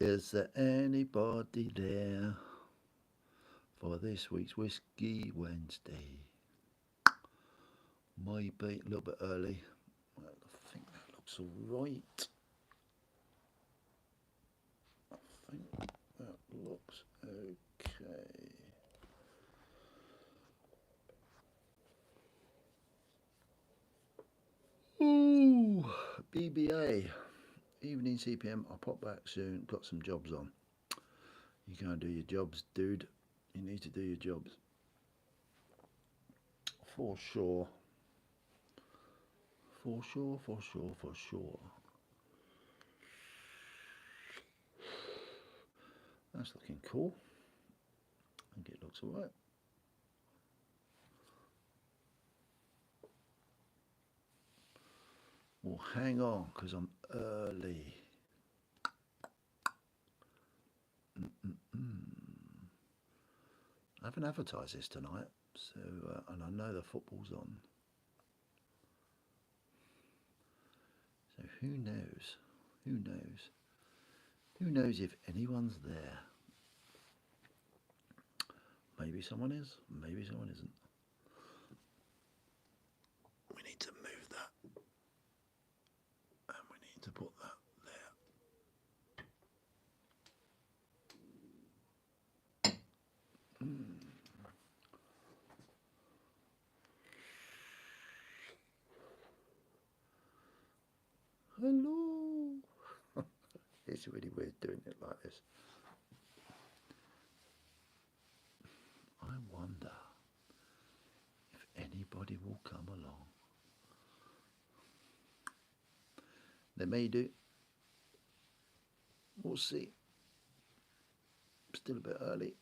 Is there anybody there for this week's Whiskey Wednesday? Maybe a little bit early. Well, I think that looks all right. I think that looks okay. Ooh, BBA. Evening CPM. I'll pop back soon. Got some jobs on. You can't do your jobs, dude. You need to do your jobs. For sure. For sure, for sure, for sure. That's looking cool. I think it looks alright. Well, hang on, because I'm early. I haven't advertised this tonight, so and I know the football's on. So who knows? Who knows? Who knows if anyone's there? Maybe someone is, maybe someone isn't. We need to move that. And we need to put that there. Hello. It's really weird doing it like this. I wonder if anybody will come along. They may do. We'll see. Still a bit early.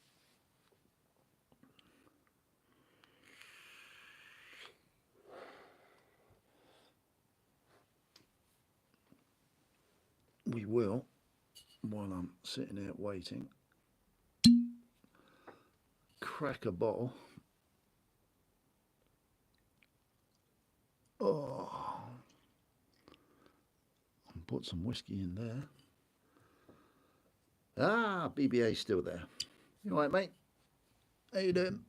We will, while I'm sitting there waiting, crack a bottle. Oh, and put some whiskey in there. Ah, BBA's still there. You all right, mate? How you doing?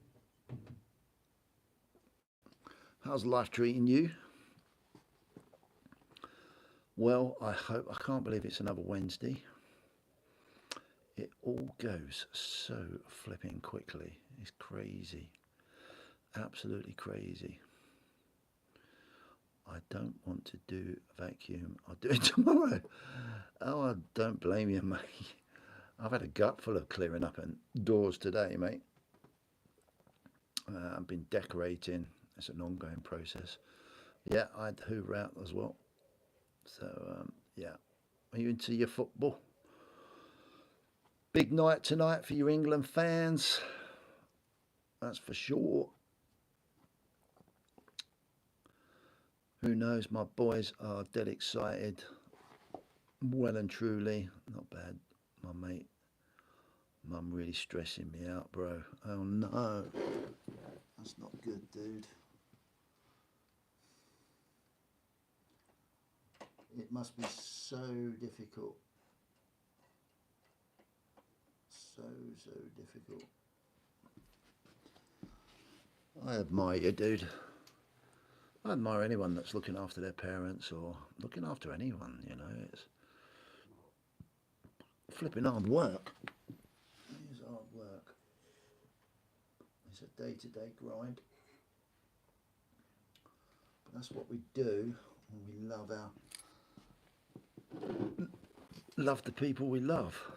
How's life treating you? Well, I can't believe it's another Wednesday. It all goes so flipping quickly. It's crazy. Absolutely crazy. I don't want to do a vacuum. I'll do it tomorrow. Oh, I don't blame you, mate. I've had a gut full of clearing up and doors today, mate. I've been decorating. It's an ongoing process. Yeah, I had the Hoover out as well. So, yeah. Are you into your football? Big night tonight for you England fans. That's for sure. Who knows? My boys are dead excited. Well and truly. Not bad, my mate. Mum really stressing me out, bro. Oh no. That's not good, dude. It must be so difficult. So difficult. I admire you, dude. I admire anyone that's looking after their parents or looking after anyone, you know. It's flipping hard work. It is hard work. It's a day-to-day grind. But that's what we do when we love the people we love.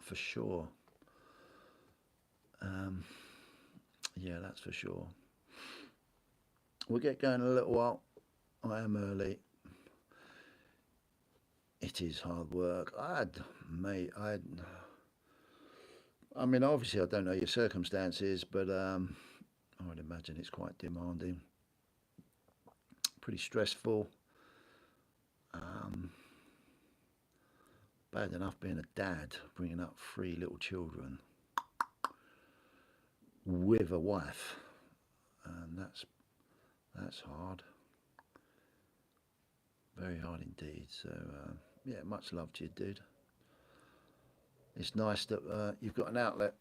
For sure. Yeah, that's for sure. We'll get going in a little while. I am early. It is hard work. I mean, obviously, I don't know your circumstances, but I would imagine it's quite demanding, pretty stressful. Bad enough being a dad, bringing up three little children with a wife, and that's hard, very hard indeed. So yeah, much love to you, dude. it's nice that you've got an outlet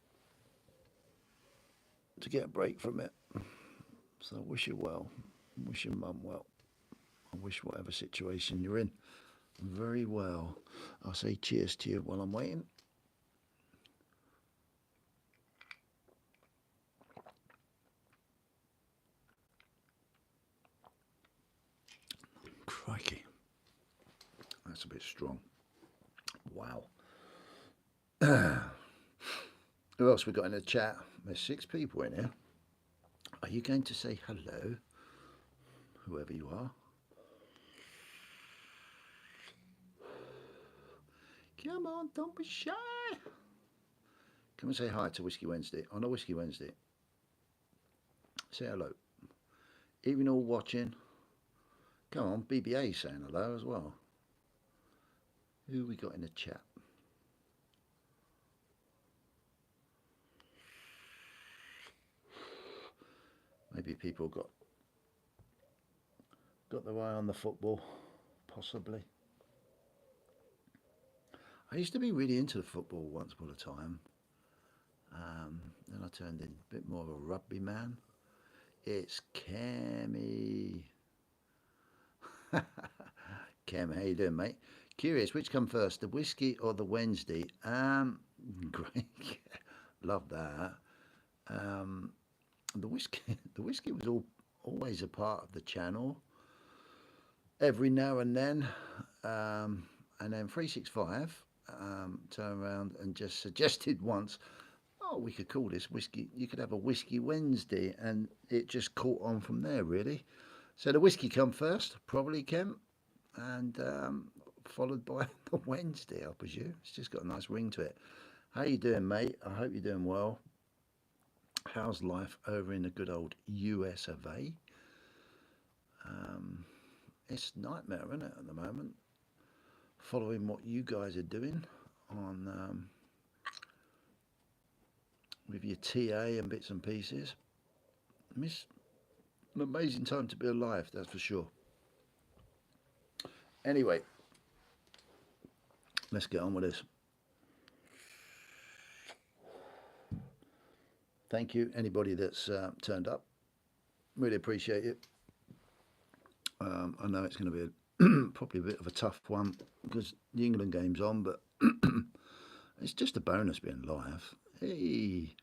to get a break from it. So I wish you well. I wish your mum well. I wish whatever situation you're in very well. I'll say cheers to you while I'm waiting. Crikey. That's a bit strong. Wow. Who else we got in the chat? There's 6 people in here. Are you going to say hello? Whoever you are. Come on, don't be shy. Come and say hi to Whiskey Wednesday on a Whiskey Wednesday. Say hello. Even all watching. Come on, BBA saying hello as well. Who we got in the chat? Maybe people got their eye on the football, possibly. I used to be really into the football once upon a time. Then I turned in a bit more of a rugby man. It's Cammy. Cam, how you doing, mate? Curious, which come first, the whiskey or the Wednesday? Great, love that. The whiskey was always a part of the channel. Every now and then 365 turned around and just suggested once, oh, we could call this whiskey. You could have a Whiskey Wednesday, and it just caught on from there, really. So the whiskey come first, probably, Kemp, and followed by the Wednesday, I presume. It's just got a nice ring to it. How you doing, mate? I hope you're doing well. How's life over in the good old US of A? It's nightmare, isn't it, at the moment? Following what you guys are doing on with your TA and bits and pieces. It's an amazing time to be alive, that's for sure. Anyway, let's get on with this. Thank you, anybody that's turned up. Really appreciate it. I know it's going to be probably a bit of a tough one because the England game's on, but it's just a bonus being live. Hey,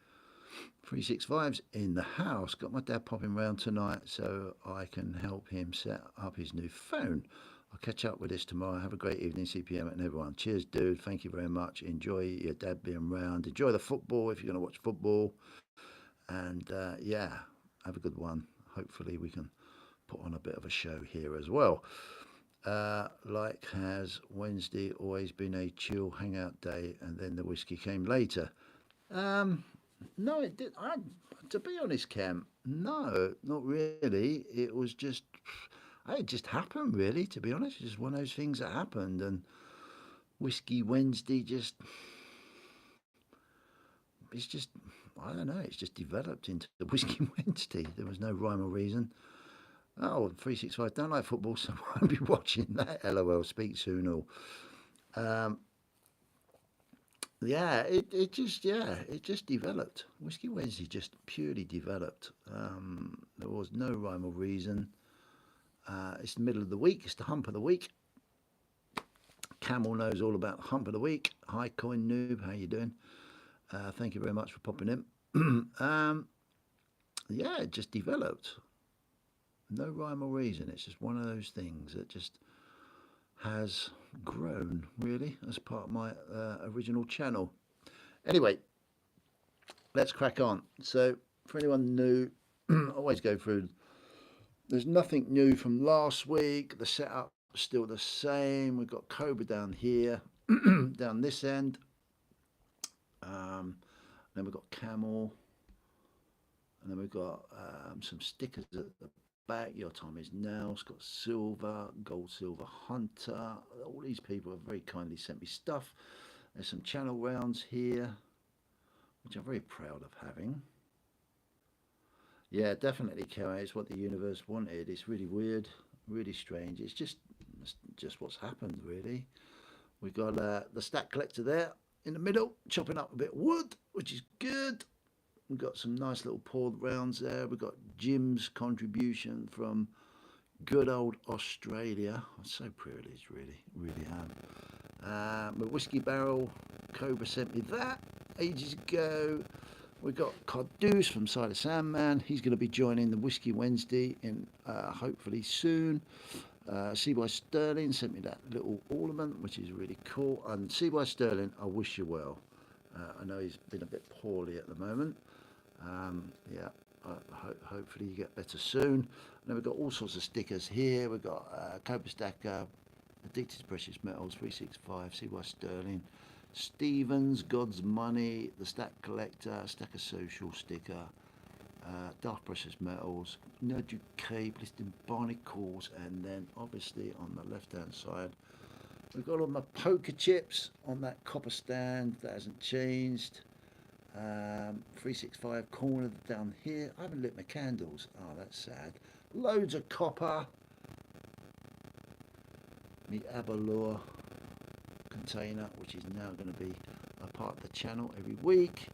365's in the house. Got my dad popping round tonight so I can help him set up his new phone. I'll catch up with this tomorrow. Have a great evening, CPM and everyone. Cheers, dude. Thank you very much. Enjoy your dad being round. Enjoy the football if you're going to watch football. And yeah, have a good one. Hopefully we can put on a bit of a show here as well. Like has Wednesday always been a chill hangout day, and then the whiskey came later? No, it did. To be honest, Cam, no, not really. It was just, it just happened, really. To be honest, it's just one of those things that happened, and Whiskey Wednesday it's just, I don't know. It's just developed into the Whiskey Wednesday. There was no rhyme or reason. Oh, 365 don't like football, so I won't be watching that. LOL, speak soon all. Yeah, it just developed. Whiskey Wednesday just purely developed. There was no rhyme or reason. It's the middle of the week. It's the hump of the week. Camel knows all about the hump of the week. Hi, Coin Noob. How you doing? Thank you very much for popping in. Yeah, it just developed. No rhyme or reason. It's just one of those things that just has grown, really, as part of my original channel. Anyway, let's crack on. So, for anyone new, always go through. There's nothing new from last week. The setup is still the same. We've got Cobra down here, down this end. Then we've got Camel. And then we've got some stickers at the back. Your time is now. It's got silver, gold, silver, hunter. All these people have very kindly sent me stuff. There's some channel rounds here, which I'm very proud of having. Yeah, definitely, Kerry. It's what the universe wanted. It's really weird, really strange. It's just what's happened, really. We've got the Stat Collector there. in the middle, chopping up a bit of wood, which is good. We've got some nice little poured rounds there. We've got Jim's contribution from good old Australia. I'm so privileged, really am. My whiskey barrel, Cobra sent me that ages ago. We've got Carduce from Cider Sandman. He's going to be joining the Whiskey Wednesday in hopefully soon. CY Sterling sent me that little ornament, which is really cool. And CY Sterling, I wish you well. I know he's been a bit poorly at the moment. Yeah, hopefully you get better soon. And then we've got all sorts of stickers here. We've got Cobra Stacker, Addicted to Precious Metals, 365, CY Sterling, Stevens, God's Money, The Stack Collector, Stacker Social sticker, Dark Precious Metals, Nerd UK, listing Barnacles, and then obviously on the left hand side we've got all my poker chips on that copper stand that hasn't changed. 365 corner down here. I haven't lit my candles. Oh, that's sad. Loads of copper. The Abalore container, which is now going to be a part of the channel every week.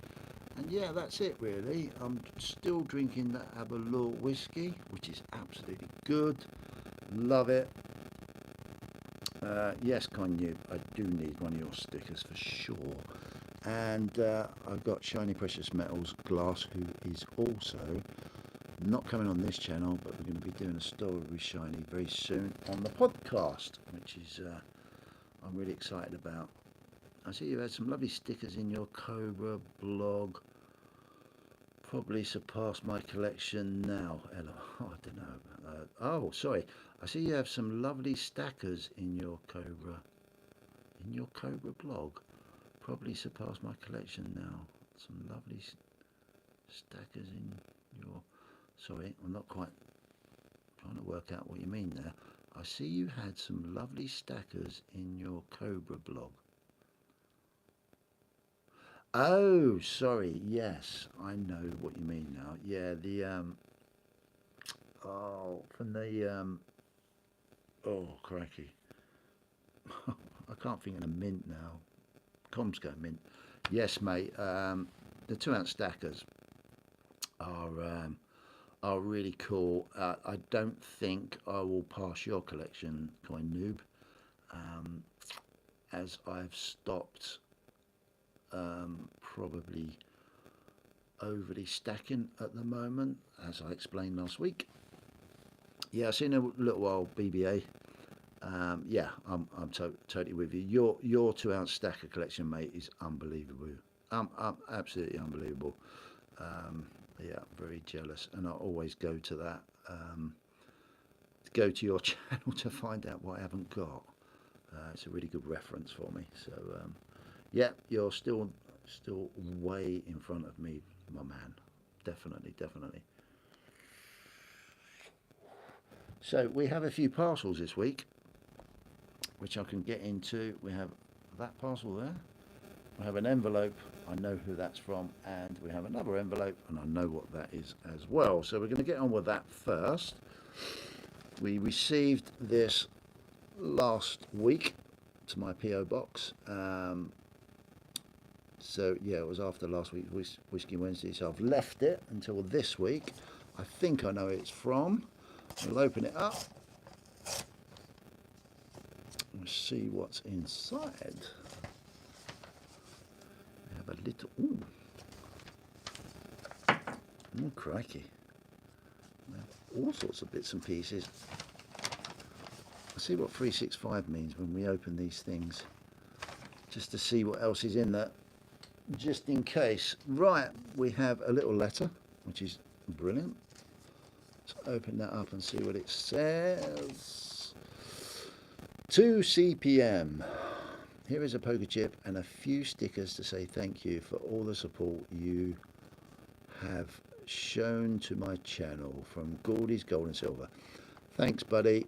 And yeah, that's it really. I'm still drinking that Abalore whiskey, which is absolutely good. Love it. Yes, Conyu, I do need one of your stickers for sure. And I've got Shiny Precious Metals Glass, who is also not coming on this channel, but we're going to be doing a story with Shiny very soon on the podcast, which is I'm really excited about. I see you had some lovely stickers in your Cobra blog. Probably surpassed my collection now. Ella. Oh, I don't know. Oh, sorry. I see you have some lovely stackers in your Cobra blog. Probably surpassed my collection now. Some lovely stackers in your... Sorry, I'm not quite trying to work out what you mean there. I see you had some lovely stackers in your Cobra blog. Oh, sorry. Yes, I know what you mean now. Yeah, the from the oh, crikey. I can't think of the mint now. Comsco mint. Yes, mate. The 2 ounce stackers are really cool. I don't think I will pass your collection, Coin Noob, as I've stopped probably overly stacking at the moment, as I explained last week. Yeah, I've seen a little while BBA. Yeah, I'm totally with you. Your 2 ounce stacker collection, mate, is unbelievable. Absolutely unbelievable. Yeah, very jealous, and I always go to that. Go to your channel to find out what I haven't got. It's a really good reference for me. So yeah, you're still way in front of me, my man. Definitely. So we have a few parcels this week, which I can get into. We have that parcel there. We have an envelope. I know who that's from, and we have another envelope, and I know what that is as well. So we're going to get on with that first. We received this last week to my PO box. So yeah, it was after last week's Whiskey Wednesday, so I've left it until this week. I think I know who it's from. We'll open it up. We'll see what's inside. We have a little... Ooh. Oh, crikey. We have all sorts of bits and pieces. Let's see what 365 means when we open these things, just to see what else is in there, just in case. Right, we have a little letter, which is brilliant. Let's open that up and see what it says. To CPM. Here is a poker chip and a few stickers to say thank you for all the support you have shown to my channel from Gordy's Gold and Silver. Thanks, buddy.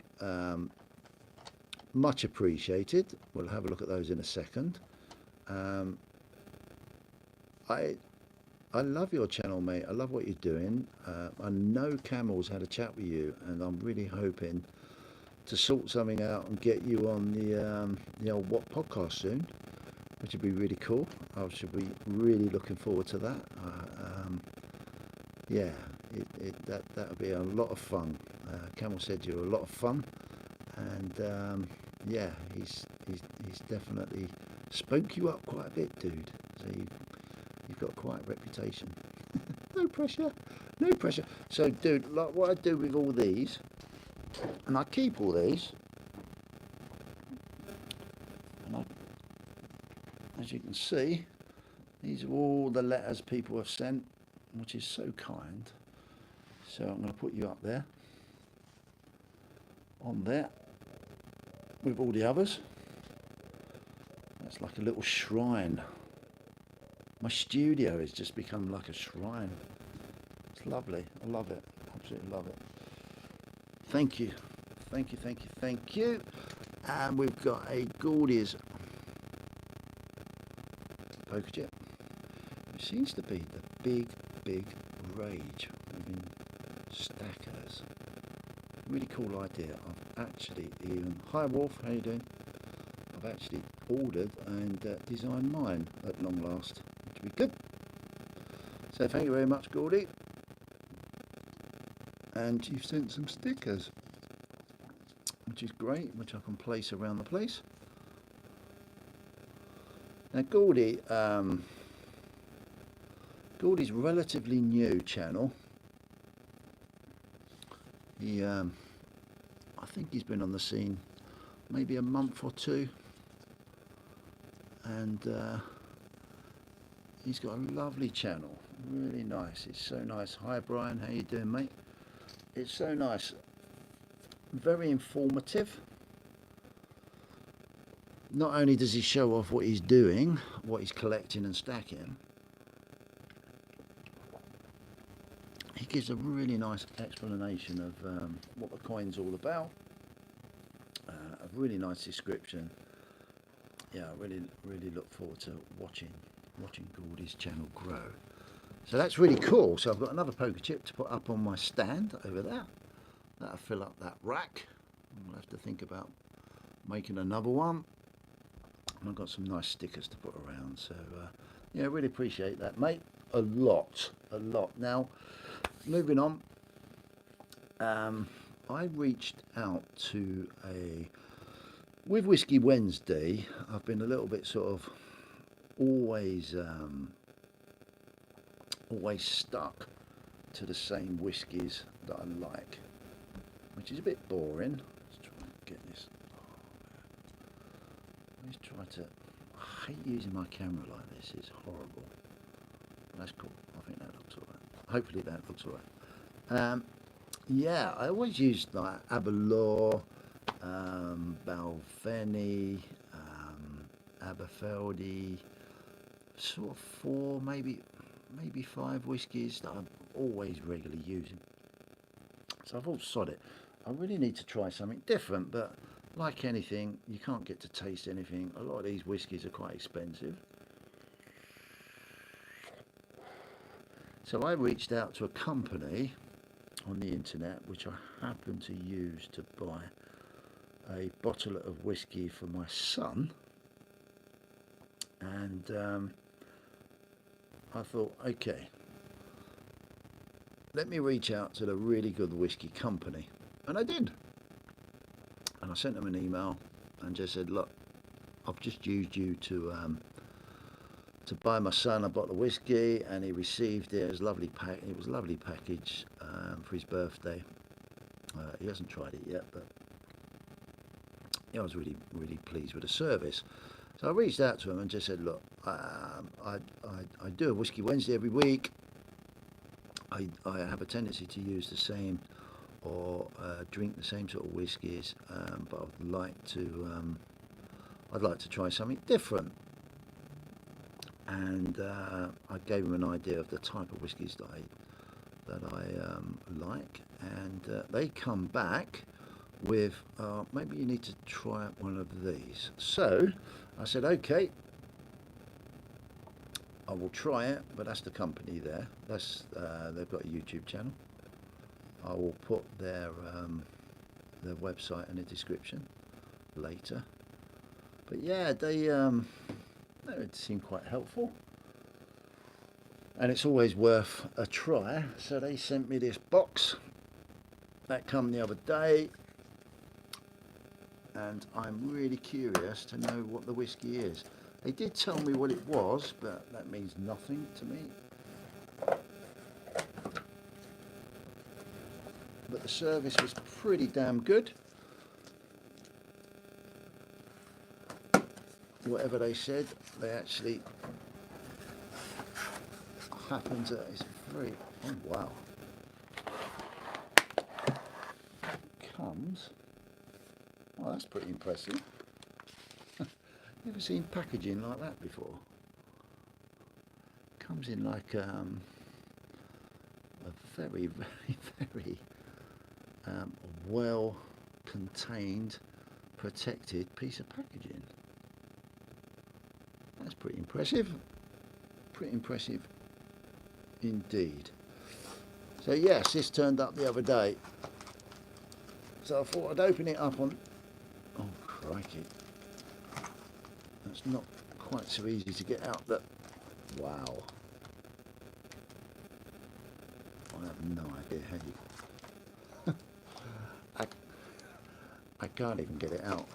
Much appreciated. We'll have a look at those in a second. I love your channel, mate. I love what you're doing. I know Camel's had a chat with you, and I'm really hoping to sort something out and get you on the old What podcast soon. which would be really cool. I should be really looking forward to that. Yeah, that would be a lot of fun. Camel said you're a lot of fun, and yeah, he's definitely spoke you up quite a bit, dude. So you've got quite a reputation. No pressure, no pressure. So, dude, like what I do with all these, and I keep all these, and as you can see, these are all the letters people have sent, which is so kind. So I'm going to put you up there, on there, with all the others. That's like a little shrine. My studio has just become like a shrine. It's lovely. I love it. Absolutely love it. Thank you. Thank you, thank you, thank you. And we've got a Gordy's poker chip, which seems to be the big rage within stackers. Really cool idea. I've actually even, hi Wolf, how you doing? I've actually ordered and designed mine at long last, which will be good. So thank you very much, Gordy. And you've sent some stickers, which is great, which I can place around the place. Now Gordy's relatively new channel. He, I think he's been on the scene maybe a month or two, and he's got a lovely channel, really nice. It's so nice. Hi Brian, how you doing, mate? It's so nice, very informative. Not only does he show off what he's doing, what he's collecting and stacking, he gives a really nice explanation of what the coin's all about. A really nice description. Yeah, I really look forward to watching Gordy's channel grow. So that's really cool. So I've got another poker chip to put up on my stand over there. That'll fill up that rack. I'll have to think about making another one. And I've got some nice stickers to put around. So yeah, really appreciate that, mate. A lot. Now, moving on. I reached out to with Whiskey Wednesday. I've been a little bit sort of always stuck to the same whiskies that I like, which is a bit boring. Let's try and get this. Let's try to. I hate using my camera like this. It's horrible. That's cool. I think that looks alright. Hopefully that looks alright. Yeah, I always use like Aberlour, Balvenie, Aberfeldy, sort of 4, maybe 5 whiskies that I'm always regularly using. So I thought, sod it, I really need to try something different, but like anything, you can't get to taste anything. A lot of these whiskies are quite expensive. So I reached out to a company on the internet, which I happen to use to buy a bottle of whiskey for my son, and I thought, okay, let me reach out to the really good whiskey company, and I did. And I sent them an email and just said, look, I've just used you to buy my son a bottle of whiskey, and he received it. It was a lovely package for his birthday. He hasn't tried it yet, but I was really pleased with the service. So I reached out to him and just said, look, I do a Whiskey Wednesday every week. I have a tendency to use the same or drink the same sort of whiskies, but I'd like to try something different. And I gave him an idea of the type of whiskies that I like, and they come back with maybe you need to try one of these. So I said, okay, I will try it, but that's the company there. That's they've got a YouTube channel. I will put their website in the description later. But yeah, they That would seem quite helpful. And it's always worth a try. So they sent me this box that come the other day, and I'm really curious to know what the whiskey is. They did tell me what it was, but that means nothing to me. But the service was pretty damn good. Whatever they said, they actually happened to. It's very. Oh wow! Comes. Oh, that's pretty impressive. Never seen packaging like that before. Comes in like a very, very, very well contained, protected piece of packaging. That's pretty impressive. Pretty impressive indeed. So yes, this turned up the other day. So I thought I'd open it up on. Oh crikey! That's not quite so easy to get out. That. Wow. I have no idea how you. I can't even get it out.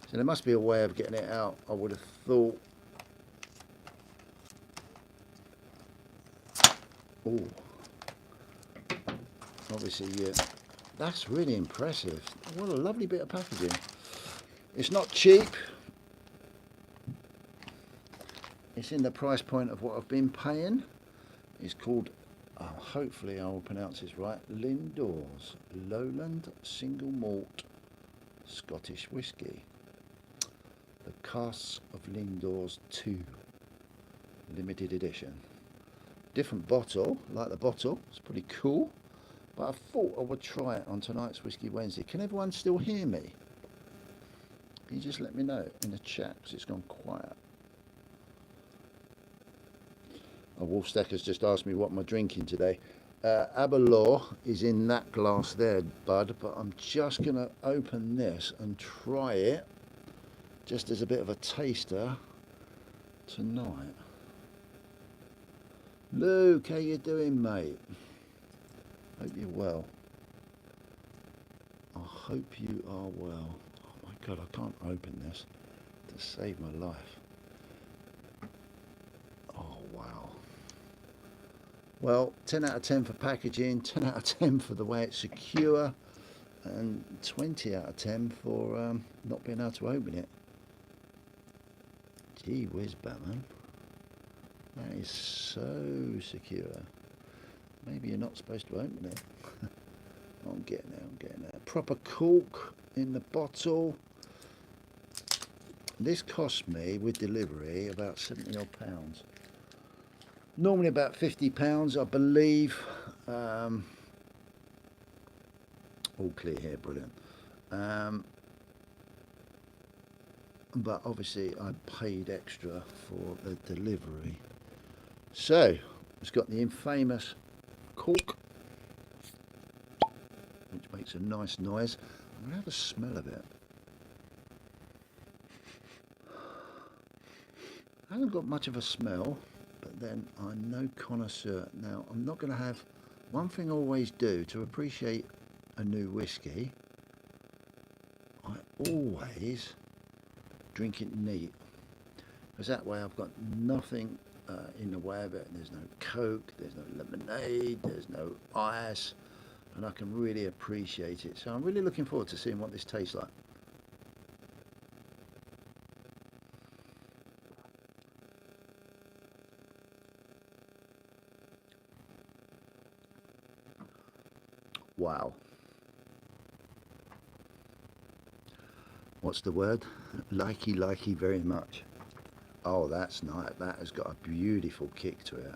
So there must be a way of getting it out. I would have thought. Oh, obviously, yeah. That's really impressive. What a lovely bit of packaging. It's not cheap. It's in the price point of what I've been paying. It's called, hopefully I will pronounce this right, Lindor's Lowland Single Malt Scottish Whisky. The Casks of Lindor's 2 limited edition. Different bottle, like the bottle, it's pretty cool. But I thought I would try it on tonight's Whiskey Wednesday. Can everyone still hear me? Can you just let me know in the chat, because it's gone quiet. Oh, Wolfstacker's just asked me what am I drinking today. Aberlour is in that glass there, bud, but I'm just going to open this and try it, just as a bit of a taster tonight. Luke, how you doing, mate? Hope you're well. I hope you are well. Oh my God, I can't open this to save my life. Oh wow. Well, 10 out of 10 for packaging, 10 out of 10 for the way it's secure, and 20 out of 10 for not being able to open it. Gee whiz, Batman. That is so secure. Maybe you're not supposed to open it. I'm getting there. Proper cork in the bottle. This cost me, with delivery, about £70 odd. Normally about £50, I believe. All clear here, brilliant. But obviously I paid extra for the delivery. So, it's got the infamous cork, which makes a nice noise. I'm going to have a smell of it. I haven't got much of a smell, but then I'm no connoisseur. Now, I'm not going to have, one thing I always do to appreciate a new whiskey, I always drink it neat, because that way I've got nothing in the way of it. There's no Coke, there's no lemonade, there's no ice, and I can really appreciate it. So I'm really looking forward to seeing what this tastes like. Wow. What's the word? Likey very much. Oh, that's nice. That has got a beautiful kick to it.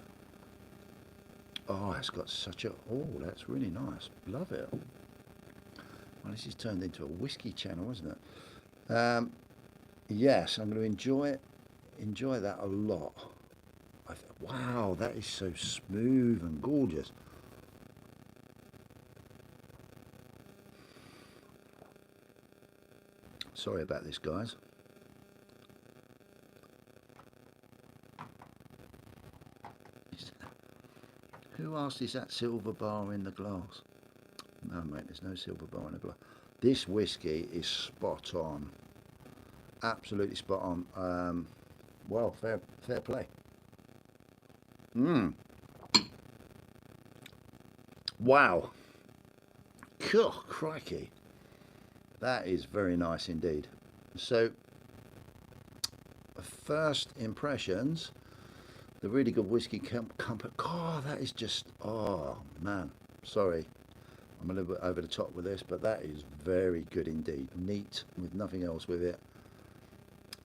Oh, it's got such a... Oh, that's really nice. Love it. Well, this has turned into a whiskey channel, isn't it? Yes, I'm going to enjoy that a lot. Wow, that is so smooth and gorgeous. Sorry about this, guys. Who asked is that silver bar in the glass? No, mate, there's no silver bar in the glass. This whiskey is spot on. Absolutely spot on. Well, fair play. Wow. Oh, crikey. That is very nice indeed. So, first impressions, the really good whiskey company. God, that is just, oh man, sorry. I'm a little bit over the top with this, but that is very good indeed. Neat, with nothing else with it.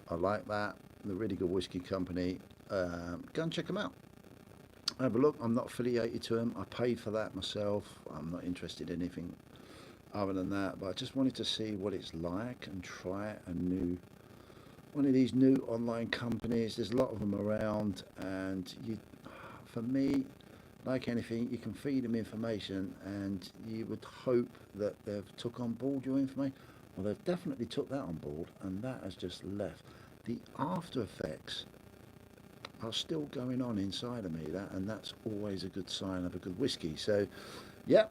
I like that. The really good whiskey company. Go and check them out. Have a look. I'm not affiliated to them. I paid for that myself. I'm not interested in anything other than that, but I just wanted to see what it's like and try one of these new online companies. There's a lot of them around, and for me, like anything, you can feed them information, and you would hope that they've took on board your information. Well, they've definitely took that on board, and that has just left. The after effects are still going on inside of me, and that's always a good sign of a good whiskey. So, yeah,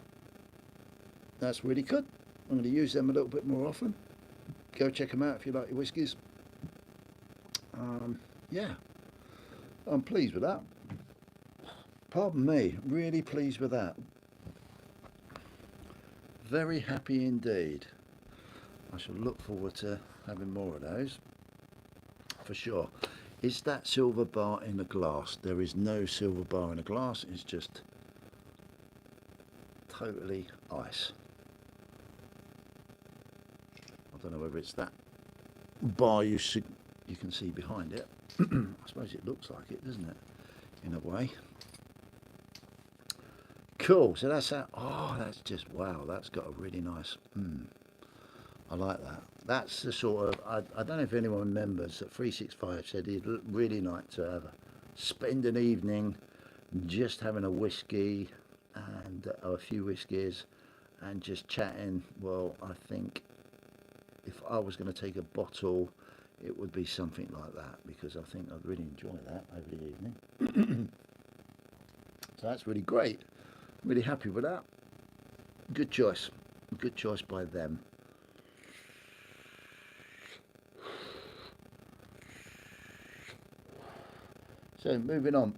that's really good. I'm going to use them a little bit more often. Go check them out if you like your whiskies. Yeah, I'm pleased with that. Pardon me, really pleased with that. Very happy indeed. I shall look forward to having more of those, for sure. Is that silver bar in a glass? There is no silver bar in a glass. It's just totally ice. I don't know whether it's that bar you can see behind it. I suppose it looks like it, doesn't it? In a way. Cool. So that's that. Oh, that's just wow. That's got a really nice. I like that. That's the sort of. I don't know if anyone remembers that 365 said he'd really like to spend an evening just having a whiskey and a few whiskies and just chatting. Well, I think if I was going to take a bottle, it would be something like that, because I think I'd really enjoy that over the evening. So that's really great. Really happy with that. Good choice. Good choice by them. So moving on.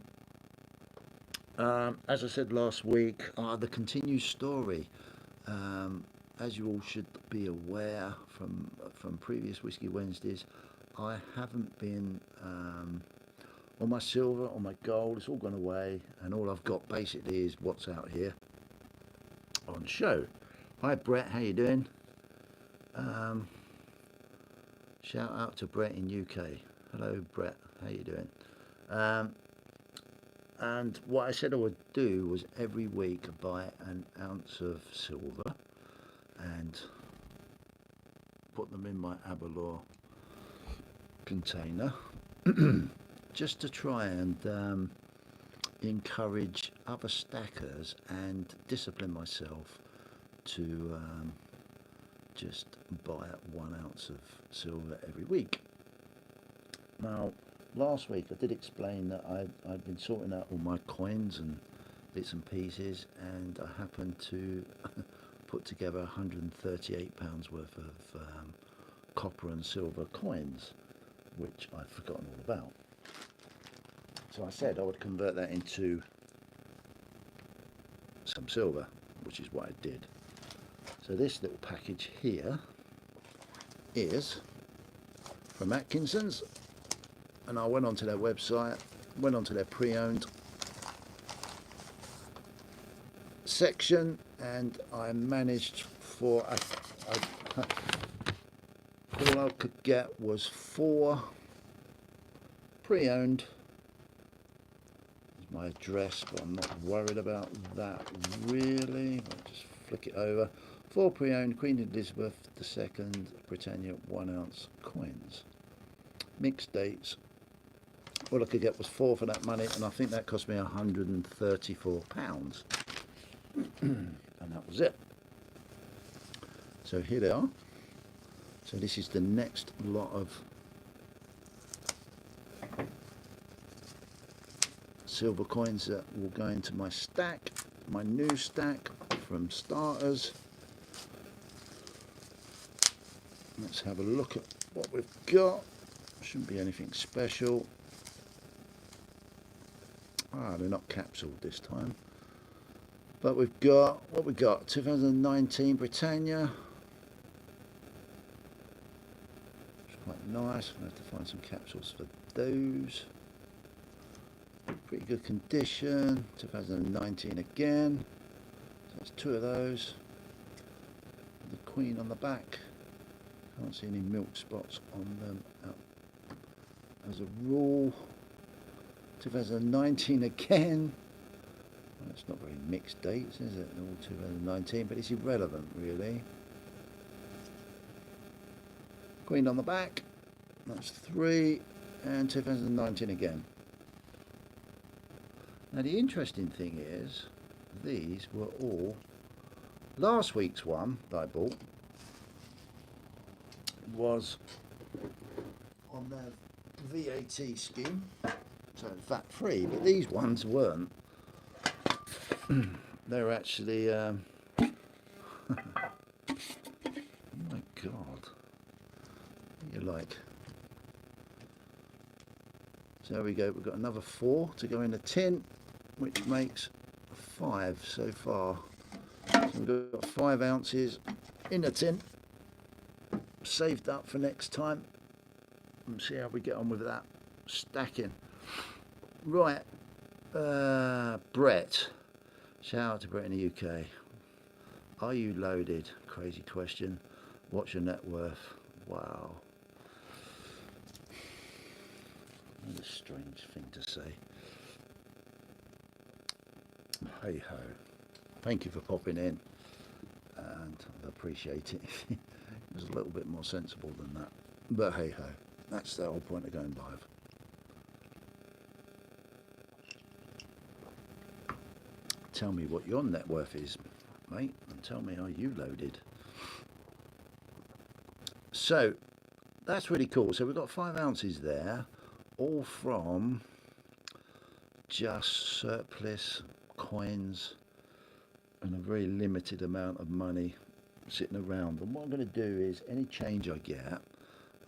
As I said last week, the continued story. As you all should be aware from previous Whiskey Wednesdays, I haven't been on my silver, on my gold. It's all gone away, and all I've got basically is what's out here on show. Hi Brett, how you doing? Shout out to Brett in UK. Hello Brett, how you doing? And what I said I would do was every week buy an ounce of silver and put them in my Aberlour container just to try and encourage other stackers and discipline myself to just buy 1 ounce of silver every week. Now, last week I did explain that I'd been sorting out all my coins and bits and pieces, and I happened to put together £138 worth of copper and silver coins, which I'd forgotten all about. So I said I would convert that into some silver, which is what I did. So this little package here is from Atkinson's, and I went onto their website, went onto their pre-owned section, and I managed for all I could get was 4 pre-owned. There's my address, but I'm not worried about that really. I'll just flick it over. 4 pre-owned Queen Elizabeth II Britannia 1 ounce coins. Mixed dates. All I could get was 4 for that money, and I think that cost me £134. And that was it. So here they are. So this is the next lot of silver coins that will go into my stack, my new stack from starters. Let's have a look at what we've got. Shouldn't be anything special. They're not capsuled this time. But we've got, what we got, 2019 Britannia. It's quite nice. I'm going to have to find some capsules for those. Pretty good condition. 2019 again. So that's 2 of those. The Queen on the back. Can't see any milk spots on them as a rule. 2019 again. Well, it's not very mixed dates, is it? All 2019, but it's irrelevant really. Queen on the back. That's 3, and 2019 again. Now the interesting thing is, these were all last week's one that I bought was on their VAT scheme, so VAT free, but these ones weren't. They're actually oh my god, you're like, so there we go, we've got another 4 to go in the tin, which makes 5 so far. So we've got 5 ounces in the tin saved up for next time, and see how we get on with that stacking. Right, Brett, shout out to Brett in the UK. Are you loaded? Crazy question. What's your net worth? Wow, what a strange thing to say. Hey ho, thank you for popping in, and I appreciate it. It was a little bit more sensible than that, but hey ho, that's the whole point of going live. Tell me what your net worth is, mate, and tell me, are you loaded? So that's really cool. So we've got 5 ounces there, all from just surplus coins and a very limited amount of money sitting around. And what I'm going to do is, any change I get,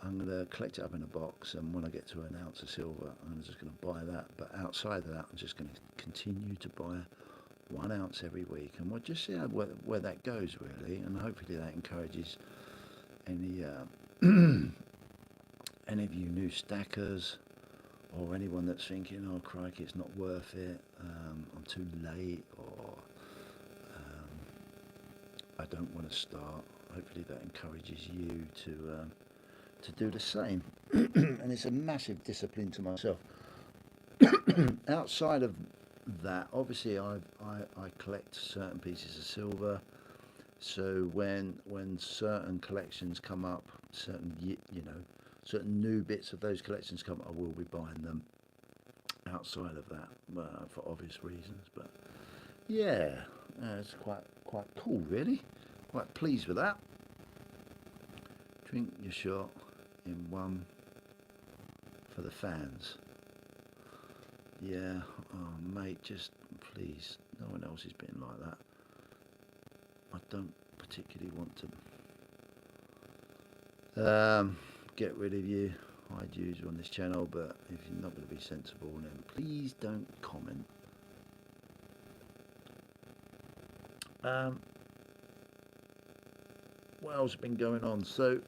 I'm going to collect it up in a box, and when I get to an ounce of silver, I'm just going to buy that. But outside of that, I'm just going to continue to buy 1 ounce every week, and we'll just see how, where that goes really, and hopefully that encourages any any of you new stackers, or anyone that's thinking, oh crikey, it's not worth it, I'm too late, or I don't want to start. Hopefully that encourages you to do the same. And it's a massive discipline to myself. Outside of that, obviously I collect certain pieces of silver, so when certain collections come up, certain new bits of those collections come up, I will be buying them outside of that, for obvious reasons. But yeah, it's quite cool really, quite pleased with that. Drink your shot in one for the fans. Yeah, oh mate, just please, no one else is being like that. I don't particularly want to get rid of you, hide you on this channel, but if you're not going to be sensible, then please don't comment. What else has been going on? So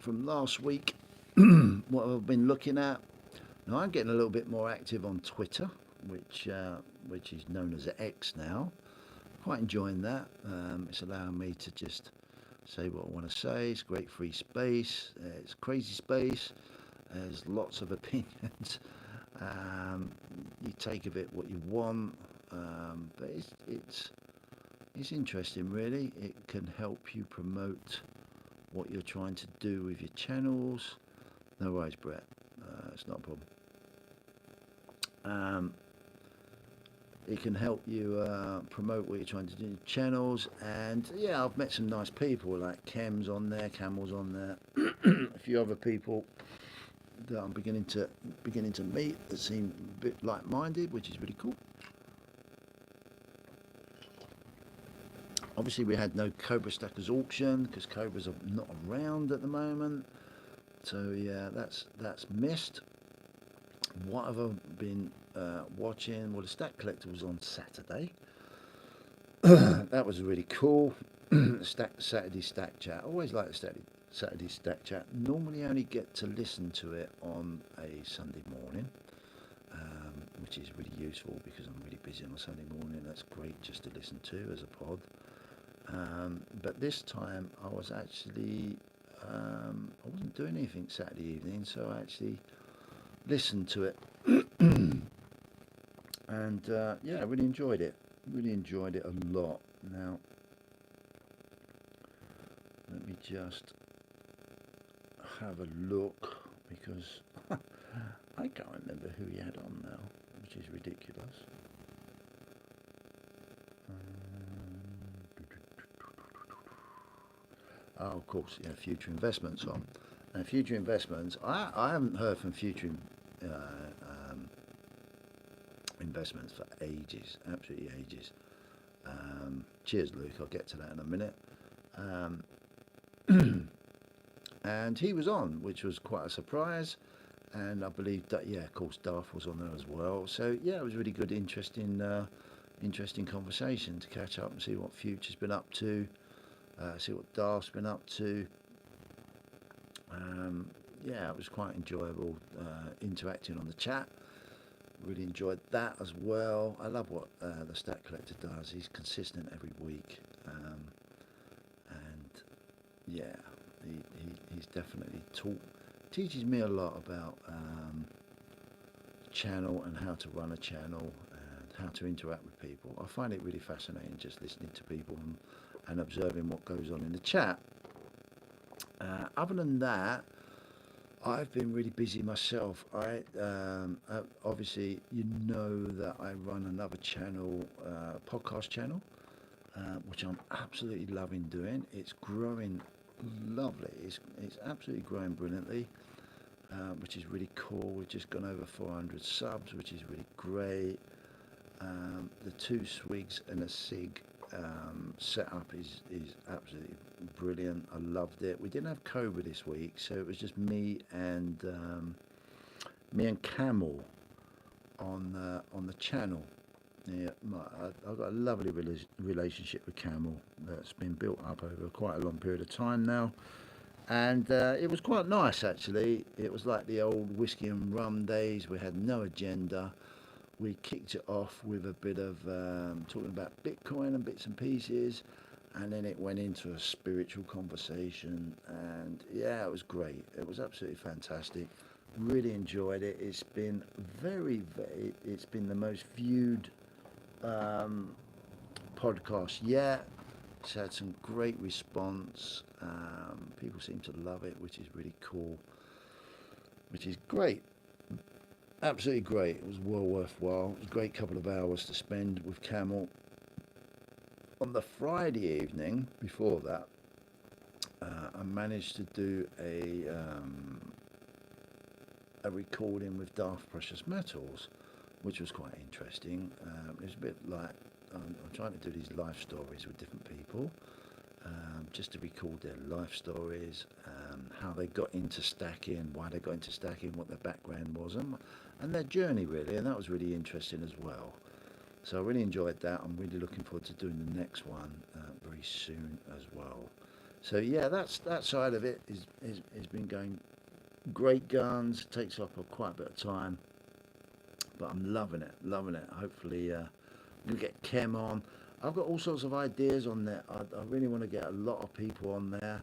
from last week, what I've been looking at, now I'm getting a little bit more active on Twitter, which is known as X now. Quite enjoying that. It's allowing me to just say what I want to say. It's great free space. It's crazy space. There's lots of opinions. You take of it what you want, but it's interesting really. It can help you promote what you're trying to do with your channels. No worries, Brett. It's not a problem. It can help you promote what you're trying to do in your channels, and yeah, I've met some nice people like Camel's on there, a few other people that I'm beginning to meet that seem a bit like-minded, which is really cool. Obviously, we had no Cobra Stackers auction because Cobras are not around at the moment. So yeah, that's missed. What have I been watching? Well, the Stack Collector was on Saturday. That was really cool. Saturday Stack Chat. I always like the Saturday Stack Chat. Normally only get to listen to it on a Sunday morning, which is really useful because I'm really busy on a Sunday morning. That's great just to listen to as a pod. But this time I was actually, I wasn't doing anything Saturday evening, so I actually listened to it. And yeah, I really enjoyed it. Really enjoyed it a lot. Now, let me just have a look because I can't remember who he had on now, which is ridiculous. Oh, of course, yeah, Future Investments on. And Future Investments, I haven't heard from Future Investments for ages, absolutely ages. Cheers, Luke, I'll get to that in a minute. And he was on, which was quite a surprise. And I believe that, yeah, of course, Darth was on there as well. So, yeah, it was really good, interesting conversation to catch up and see what Future's been up to. See what Darth's been up to. Yeah, it was quite enjoyable interacting on the chat. Really enjoyed that as well. I love what the Stat Collector does. He's consistent every week, and yeah, he's definitely teaches me a lot about channel and how to run a channel and how to interact with people. I find it really fascinating just listening to people and observing what goes on in the chat. Other than that, I've been really busy myself. Obviously, you know that I run another channel, podcast channel, which I'm absolutely loving doing. It's growing lovely. It's absolutely growing brilliantly, which is really cool. We've just gone over 400 subs, which is really great. The 2 swigs and a cig setup is absolutely brilliant. I loved it. We didn't have Cobra this week, so it was just me and Camel on the channel. Yeah, I've got a lovely relationship with Camel that's been built up over quite a long period of time now, and it was quite nice actually. It was like the old whiskey and rum days. We had no agenda. We kicked it off with a bit of talking about Bitcoin and bits and pieces, and then it went into a spiritual conversation, and yeah, it was great. It was absolutely fantastic. Really enjoyed it. It's been it's been the most viewed podcast yet. It's had some great response. People seem to love it, which is really cool, which is great. Absolutely great. It was well worthwhile. It was a great couple of hours to spend with Camel. On the Friday evening before that, I managed to do a recording with Darth Precious Metals, which was quite interesting. It was a bit like I'm trying to do these life stories with different people, just to record their life stories, how they got into stacking, why they got into stacking, what their background was, and their journey really, and that was really interesting as well. So I really enjoyed that. I'm really looking forward to doing the next one very soon as well. So yeah, that side of it has been going great guns. It takes up quite a bit of time, but I'm loving it. Hopefully we'll get Kem on. I've got all sorts of ideas on there. I really want to get a lot of people on there.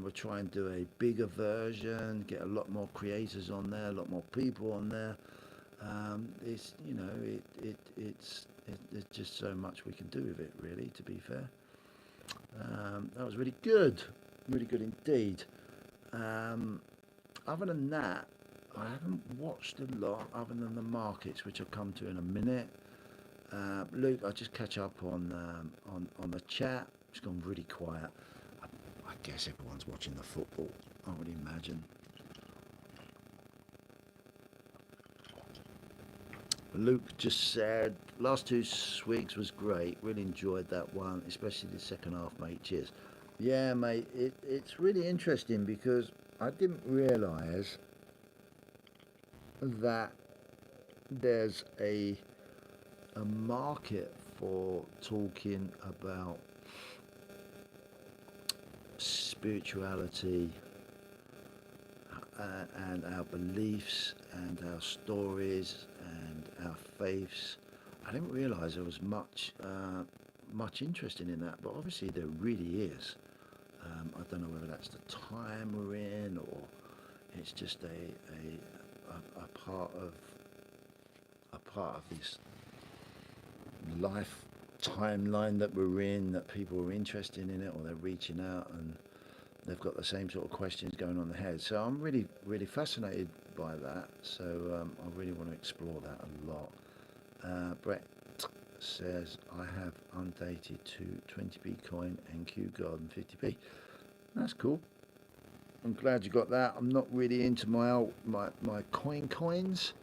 We'll try and do a bigger version, get a lot more creators on there, a lot more people on there. It's there's just so much we can do with it, really, to be fair. That was really good indeed. Other than that, I haven't watched a lot other than the markets, which I'll come to in a minute. Luke, I'll just catch up on the chat. It's gone really quiet. I guess everyone's watching the football, I would imagine. Luke just said, last 2 weeks was great. Really enjoyed that one, especially the second half, mate. Cheers. Yeah, mate. It's really interesting because I didn't realise that there's a market for talking about spirituality and our beliefs and our stories and our faiths. I didn't realise there was much interesting in that, but obviously there really is. I don't know whether that's the time we're in or it's just a part of this life timeline that we're in, that people are interested in it or they're reaching out and they've got the same sort of questions going on in their head. So I'm really fascinated by that. So I really want to explore that a lot. Brett says, I have undated to 20p coin and Q Garden 50p. That's cool. I'm glad you got that. I'm not really into my coins.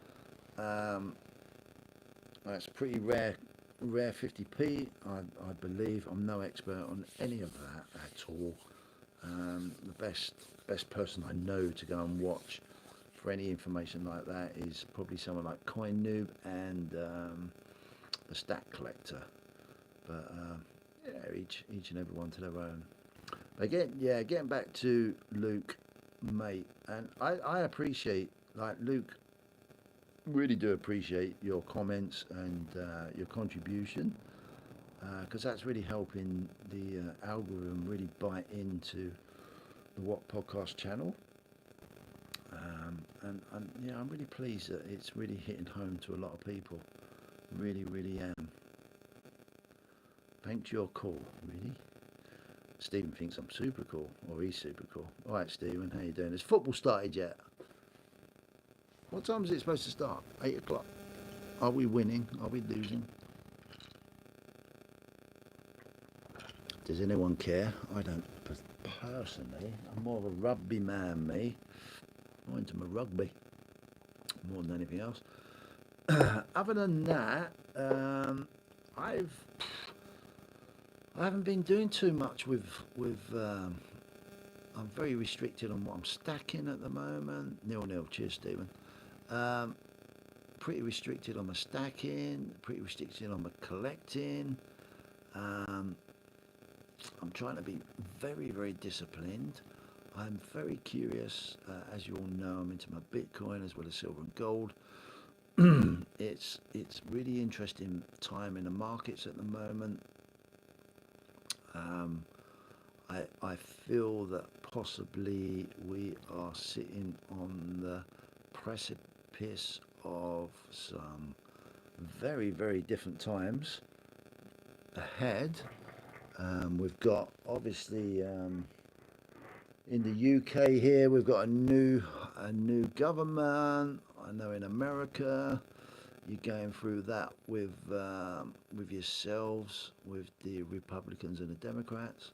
That's pretty rare 50p. I believe I'm no expert on any of that at all. The best person I know to go and watch for any information like that is probably someone like Coin Noob and the Stat Collector. But yeah, each and every one to their own. But getting back to Luke, mate, and I appreciate, like, Luke, really do appreciate your comments and your contribution, because that's really helping the algorithm really bite into the What Podcast channel. And yeah, I'm really pleased that it's really hitting home to a lot of people. Really am. Thanks your call, really. Stephen thinks I'm super cool, or he's super cool. All right, Stephen, how you doing? Has football started yet? What time is it supposed to start? 8 o'clock. Are we winning? Are we losing? Does anyone care? I don't personally. I'm more of a rugby man, me. I'm into my rugby more than anything else. Other than that, I haven't been doing too much with I'm very restricted on what I'm stacking at the moment. 0-0. Cheers, Stephen. Pretty restricted on my stacking. Pretty restricted on my collecting. I'm trying to be very disciplined. I'm very curious. As you all know, I'm into my Bitcoin as well as silver and gold. It's really interesting time in the markets at the moment. I feel that possibly we are sitting on the precipice of some very different times ahead. We've got, obviously, in the UK here, we've got a new government. I know in America you're going through that with yourselves, with the Republicans and the Democrats.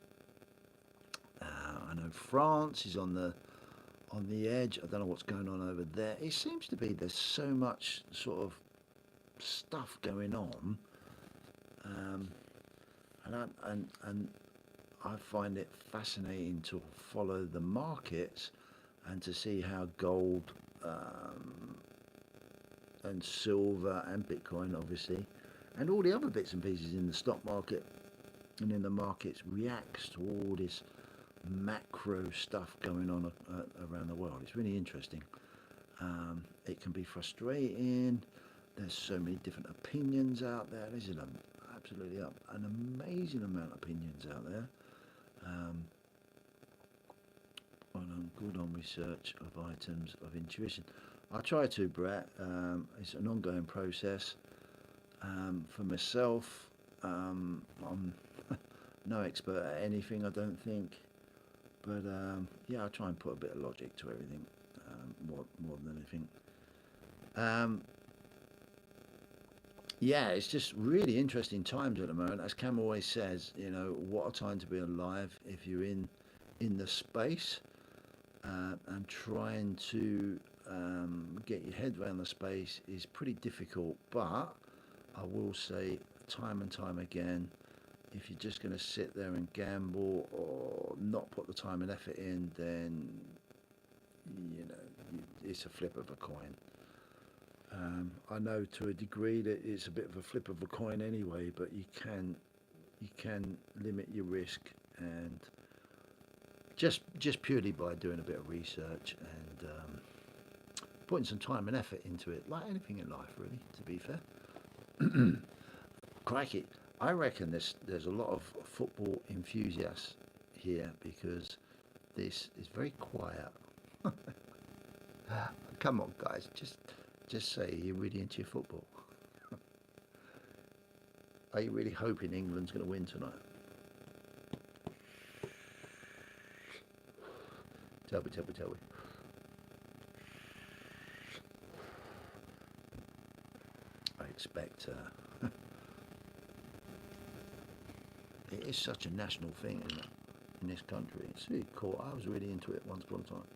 I know France is on the edge. I don't know what's going on over there. It seems to be there's so much sort of stuff going on, and I find it fascinating to follow the markets and to see how gold and silver and Bitcoin, obviously, and all the other bits and pieces in the stock market and in the markets reacts to all this macro stuff going on around the world. It's really interesting. It can be frustrating. There's so many different opinions out there. There's absolutely an amazing amount of opinions out there. I'm good on research of items of intuition. I try to, Brett. It's an ongoing process. For myself, I'm no expert at anything, I don't think. But yeah, I try and put a bit of logic to everything, more than anything. Yeah, it's just really interesting times at the moment. As Cam always says, what a time to be alive if you're in the space and trying to get your head around the space is pretty difficult. But I will say, time and time again, if you're just going to sit there and gamble or not put the time and effort in, then it's a flip of a coin. I know to a degree that it's a bit of a flip of a coin anyway, but you can limit your risk, and just purely by doing a bit of research and putting some time and effort into it, like anything in life, really. To be fair, crikey, I reckon there's a lot of football enthusiasts here because this is very quiet. Come on, guys, just say you're really into your football. Are you really hoping England's going to win tonight? Tell me. I expect it is such a national thing, isn't it, in this country? It's really cool. I was really into it once upon a time.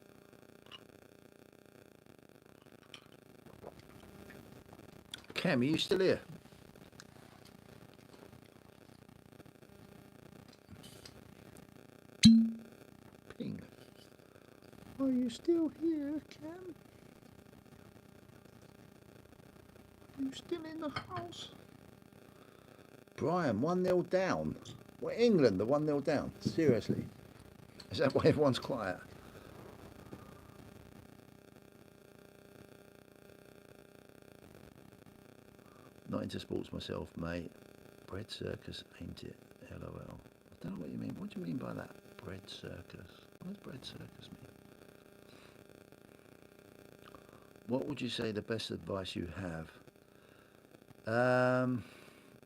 Cam, are you still here? Ping. Are you still here, Cam? Are you still in the house? Brian, 1-0 down. What, England, the 1-0 down? Seriously? Is that why everyone's quiet? Not into sports myself, mate. Bread circus, ain't it? LOL. I don't know what you mean. What do you mean by that? Bread circus. What does bread circus mean? What would you say the best advice you have?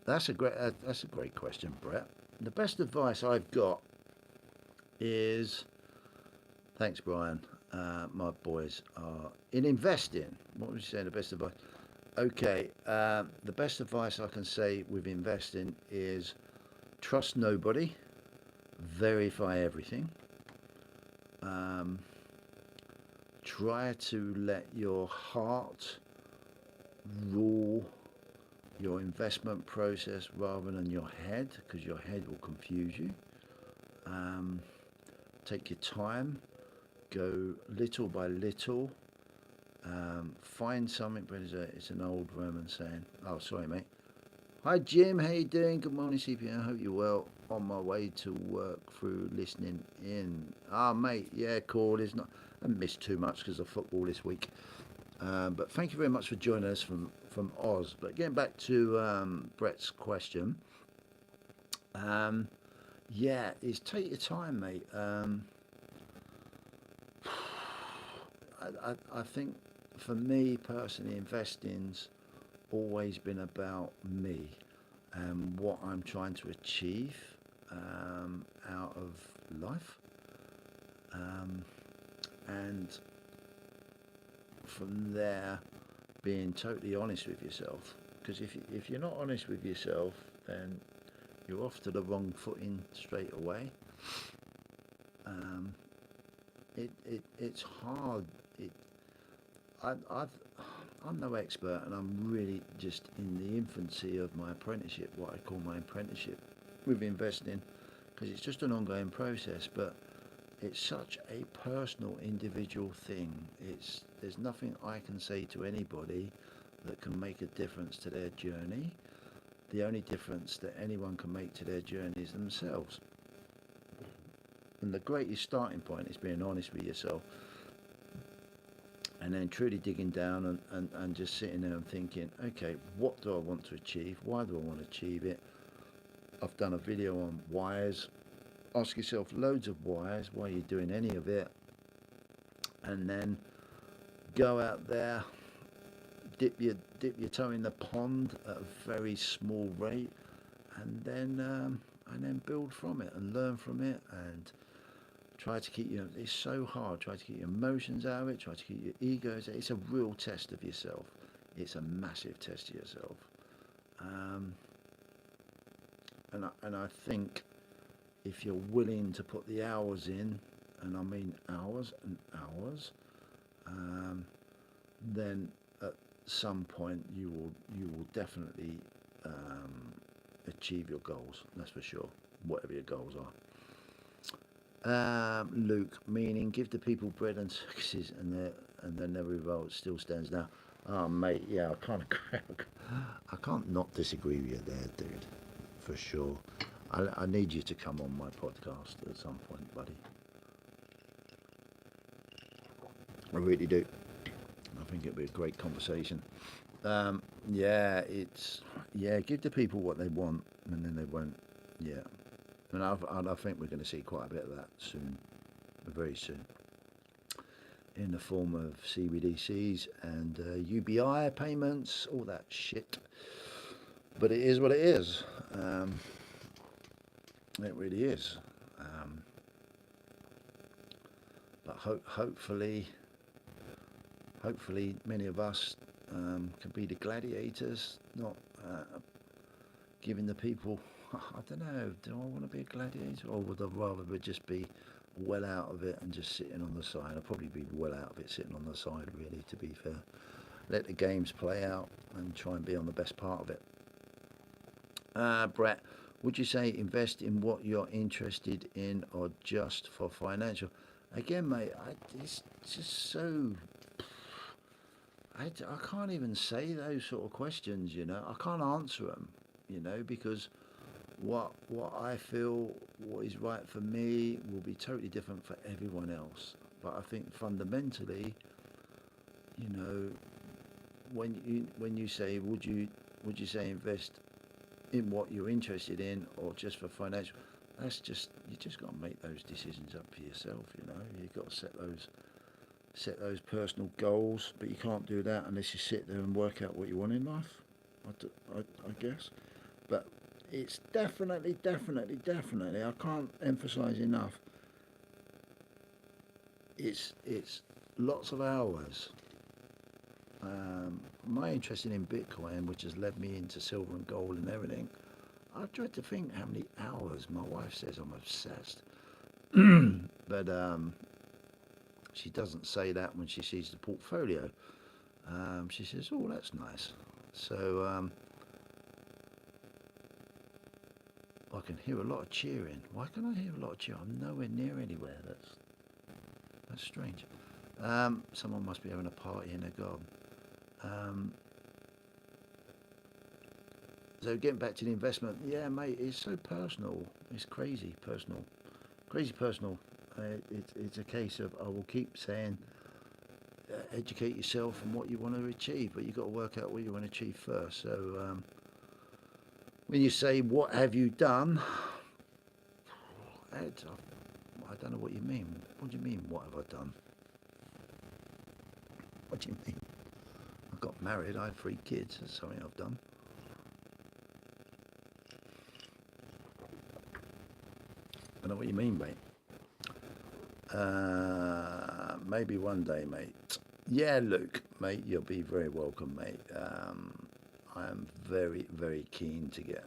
That's a great question, Brett. The best advice I've got is, thanks, Brian. My boys are in investing. What would you say the best advice? Okay, the best advice I can say with investing is trust nobody, verify everything. Try to let your heart rule your investment process rather than your head, because your head will confuse you. Take your time, go little by little. Find something, but it's an old Roman saying. Oh, sorry, mate. Hi, Jim. How you doing? Good morning, CPN. I hope you're well. On my way to work through listening in. Ah, mate. Yeah, cool. It's not. I haven't missed too much because of football this week. But thank you very much for joining us from Oz. But getting back to Brett's question. Yeah, is take your time, mate. I think for me personally, investing's always been about me and what I'm trying to achieve out of life, and from there being totally honest with yourself, because if you're not honest with yourself, then you're off to the wrong footing straight away. It's hard. I'm no expert, and I'm really just in the infancy of my apprenticeship, what I call my apprenticeship with investing, because it's just an ongoing process. But it's such a personal, individual thing. There's nothing I can say to anybody that can make a difference to their journey. The only difference that anyone can make to their journey is themselves. And the greatest starting point is being honest with yourself, and then truly digging down and just sitting there and thinking, okay, what do I want to achieve? Why do I want to achieve it? I've done a video on whys. Ask yourself loads of whys, why are you doing any of it? And then go out there, dip your toe in the pond at a very small rate, and then build from it and learn from it, and try to keep it's so hard, try to keep your emotions out of it, try to keep your egos. It's a real test of yourself. It's a massive test of yourself. And I think if you're willing to put the hours in, and I mean hours and hours, then at some point you will definitely achieve your goals. That's for sure. Whatever your goals are. Luke, meaning give the people bread and circuses, and then their revolt still stands now. Oh, mate, yeah, I can't not disagree with you there, dude, for sure. I need you to come on my podcast at some point, buddy. I really do. I think it'd be a great conversation. Yeah, give the people what they want, and then they won't. Yeah, and I think we're going to see quite a bit of that soon, very soon, in the form of CBDCs and UBI payments, all that shit. But it is what it is. It really is. But hopefully many of us can be the gladiators, not giving the people. I don't know. Do I want to be a gladiator, or would I rather just be well out of it and just sitting on the side? I'd probably be well out of it, sitting on the side. Really, to be fair, let the games play out and try and be on the best part of it. Brett, would you say invest in what you're interested in, or just for financial? Again, mate, it's just so. I can't even say those sort of questions, I can't answer them, because what I feel, what is right for me will be totally different for everyone else. But I think fundamentally, when you say would you say invest in what you're interested in, or just for financial, you just got to make those decisions up for yourself. You've got to set those personal goals, but you can't do that unless you sit there and work out what you want in life, I guess. But it's definitely, I can't emphasize enough, it's lots of hours. My interest in Bitcoin, which has led me into silver and gold and everything, I dread to think how many hours. My wife says I'm obsessed. But she doesn't say that when she sees the portfolio. She says, oh, that's nice. So I can hear a lot of cheering. Why can I hear a lot of cheering? I'm nowhere near anywhere. That's strange. Someone must be having a party in their garden. So getting back to the investment, yeah, mate, it's so personal. It's crazy personal. It's a case of, I will keep saying, educate yourself on what you want to achieve, but you've got to work out what you want to achieve first. So when you say, what have you done? I don't know what you mean. What do you mean, what have I done? What do you mean? I got married, I had 3 kids, that's something I've done. I know what you mean, mate. Maybe one day, mate. Yeah, Luke, mate, you'll be very welcome, mate. I am very, very keen to get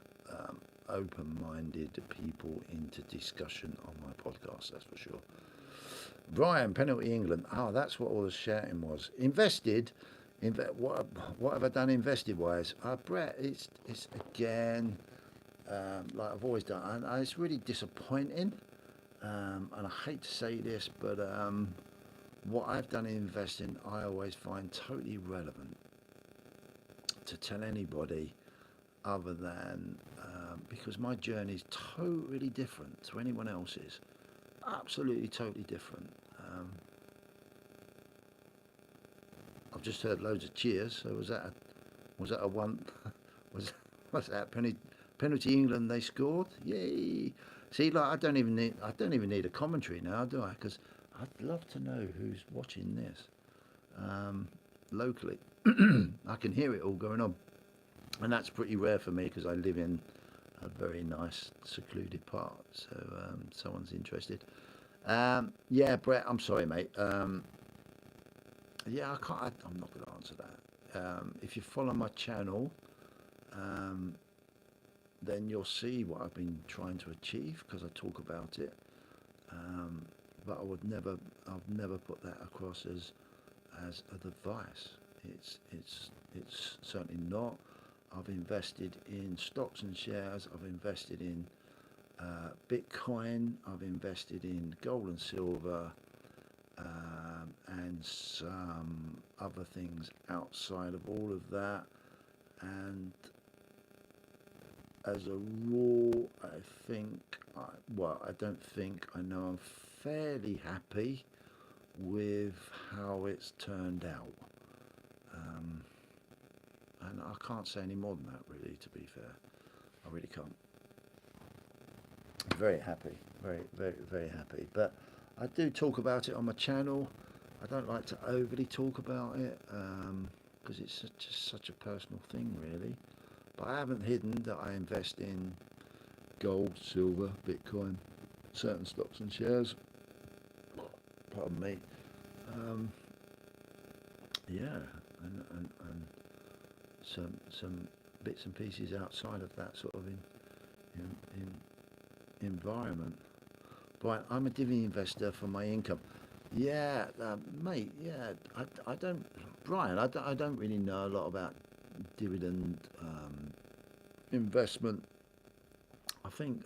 open-minded people into discussion on my podcast, that's for sure. Brian, Penalty England. Oh, that's what all the shouting was. What have I done invested-wise? Brett, it's again, like I've always done, and it's really disappointing. And I hate to say this, but what I've done in investing, I always find totally irrelevant to tell anybody, other than because my journey is totally different to anyone else's. Absolutely, totally different. I've just heard loads of cheers. So was that a one? was that penalty England? They scored. Yay! See, like I don't even need a commentary now, do I? Because I'd love to know who's watching this locally. I can hear it all going on, and that's pretty rare for me because I live in a very nice secluded part. So someone's interested. Yeah, Brett, I'm sorry, mate. Yeah, I can't. I'm not going to answer that. If you follow my channel, then you'll see what I've been trying to achieve because I talk about it. But I've never put that across as advice. It's certainly not. I've invested in stocks and shares. I've invested in Bitcoin. I've invested in gold and silver, and some other things outside of all of that. And as a rule, I don't think, I know I'm fairly happy with how it's turned out. And I can't say any more than that, really, to be fair. I really can't. Very happy, very happy. But I do talk about it on my channel. I don't like to overly talk about it because it's just such a personal thing, really. But I haven't hidden that I invest in gold, silver, Bitcoin, certain stocks and shares. Pardon me. Yeah, and some bits and pieces outside of that sort of in environment. Brian, I'm a dividend investor for my income. Yeah, mate. Yeah, I don't, Brian. I don't really know a lot about dividend investment. I think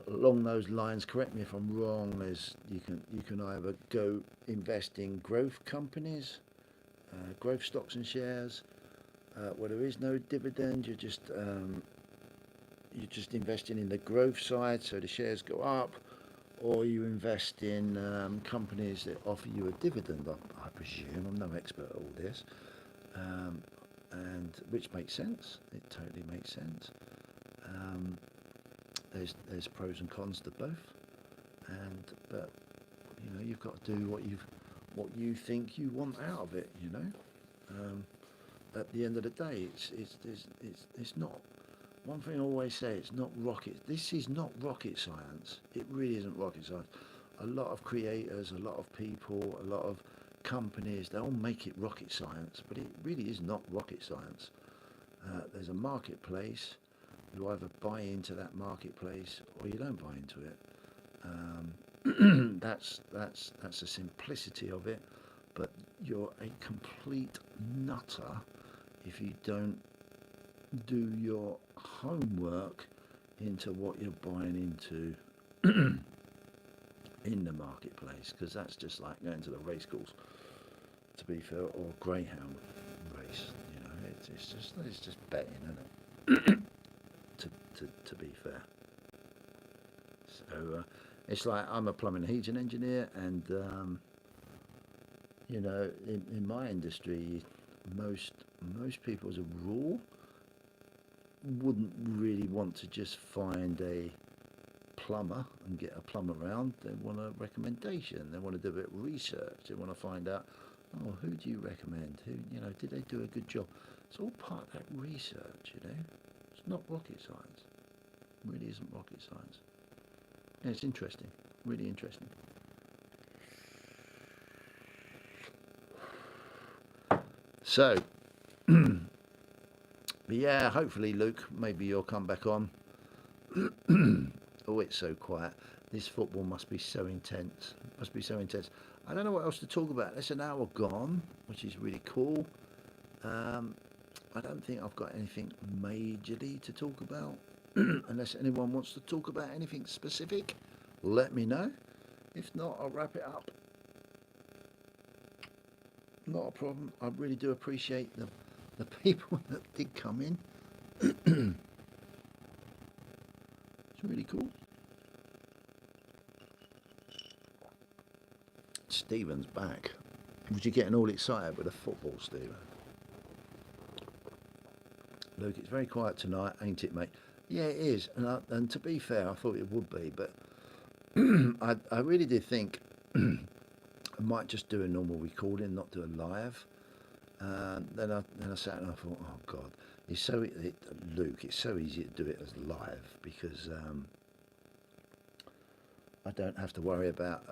along those lines. Correct me if I'm wrong. You can either go invest in growth companies, growth stocks and shares, where there is no dividend. You're just investing in the growth side, so the shares go up, or you invest in companies that offer you a dividend. I presume. I'm no expert at all this, and which makes sense. It totally makes sense. There's pros and cons to both, but you've got to do what you think you want out of it. At the end of the day, it's not. One thing I always say, it's not rocket. This is not rocket science. It really isn't rocket science. A lot of creators, a lot of people, a lot of companies, they all make it rocket science, but it really is not rocket science. There's a marketplace. You either buy into that marketplace or you don't buy into it. That's the simplicity of it. But you're a complete nutter if you don't do your homework into what you're buying into in the marketplace, because that's just like going to the race course, to be fair, or greyhound race. It's just betting, isn't it? to be fair. So it's like I'm a plumbing and heating engineer, and in my industry, most people as a rule wouldn't really want to just find a plumber and get a plumber around. They want a recommendation. They want to do a bit of research. They want to find out, who do you recommend? Did they do a good job? It's all part of that research. It's not rocket science. It really isn't rocket science. Yeah, it's interesting. Really interesting. So, yeah, hopefully, Luke, maybe you'll come back on. Oh, it's so quiet. This football must be so intense. I don't know what else to talk about. It's an hour gone, which is really cool. I don't think I've got anything majorly to talk about. Unless anyone wants to talk about anything specific, let me know. If not, I'll wrap it up. Not a problem. I really do appreciate the people that did come in. It's really cool. Stephen's back. Was you getting all excited with the football, Stephen? Luke, it's very quiet tonight, ain't it, mate? Yeah, it is. And to be fair, I thought it would be, but I really did think I might just do a normal recording, not do a live. Then I sat and I thought, oh God, Luke, it's so easy to do it as live, because I don't have to worry about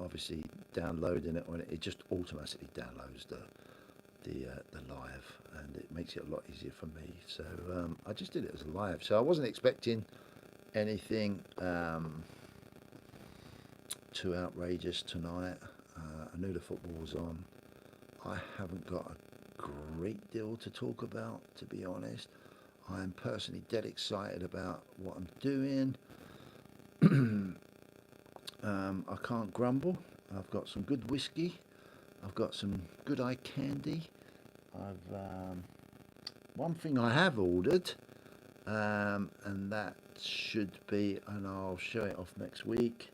obviously downloading it, or it just automatically downloads the live, and it makes it a lot easier for me. So I just did it as live. So I wasn't expecting anything too outrageous tonight. I knew the football was on. I haven't got a great deal to talk about, to be honest. I am personally dead excited about what I'm doing. I can't grumble. I've got some good whiskey. I've got some good eye candy. I've one thing I have ordered, and that should be, and I'll show it off next week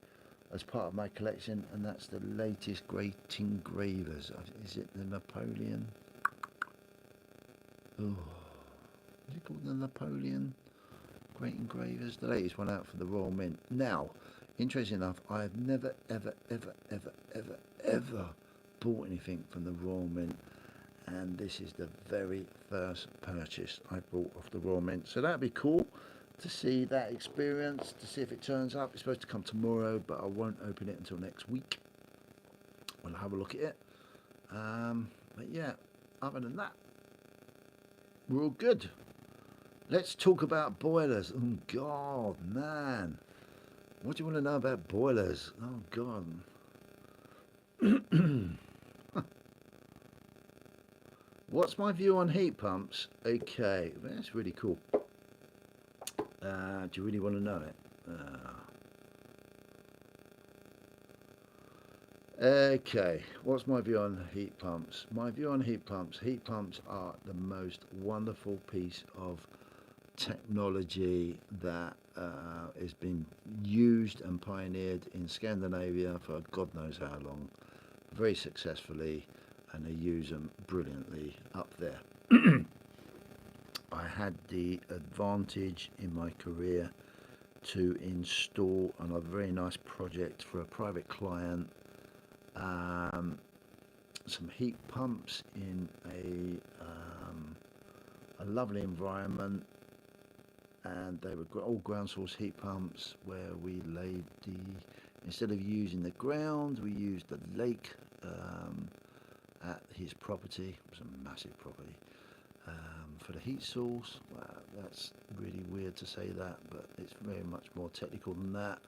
as part of my collection, and that's the latest great engravers. Is it the Napoleon? Oh, is it called the Napoleon Great Engravers? The latest one out for the Royal Mint. Now, interesting enough, I have never, ever, ever, ever, ever, ever bought anything from the Royal Mint, and this is the very first purchase I bought off the Royal Mint. So that'd be cool to see that experience, to see if it turns up. It's supposed to come tomorrow, but I won't open it until next week. We'll have a look at it. But yeah, other than that, we're all good. Let's talk about boilers. Oh God, man, what do you want to know about boilers? Oh God. What's my view on heat pumps? Okay, that's really cool. Do you really want to know it? Okay, what's my view on heat pumps? My view on heat pumps are the most wonderful piece of technology that has been used and pioneered in Scandinavia for God knows how long, very successfully, and they use them brilliantly up there. I had the advantage in my career to install on a very nice project for a private client some heat pumps in a lovely environment, and they were all ground source heat pumps where we laid instead of using the ground, we used the lake at his property. It was a massive property. For the heat source, that's really weird to say that, but it's very much more technical than that.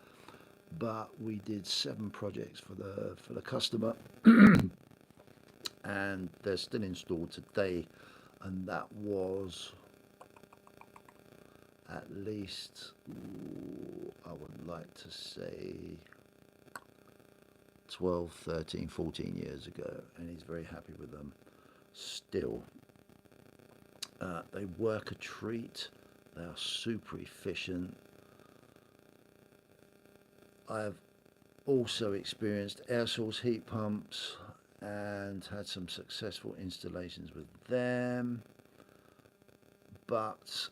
But we did 7 projects for the customer, and they're still installed today, and that was at least, I would like to say 12, 13, 14 years ago, and he's very happy with them still. They work a treat. They are super efficient. I've also experienced air source heat pumps and had some successful installations with them. But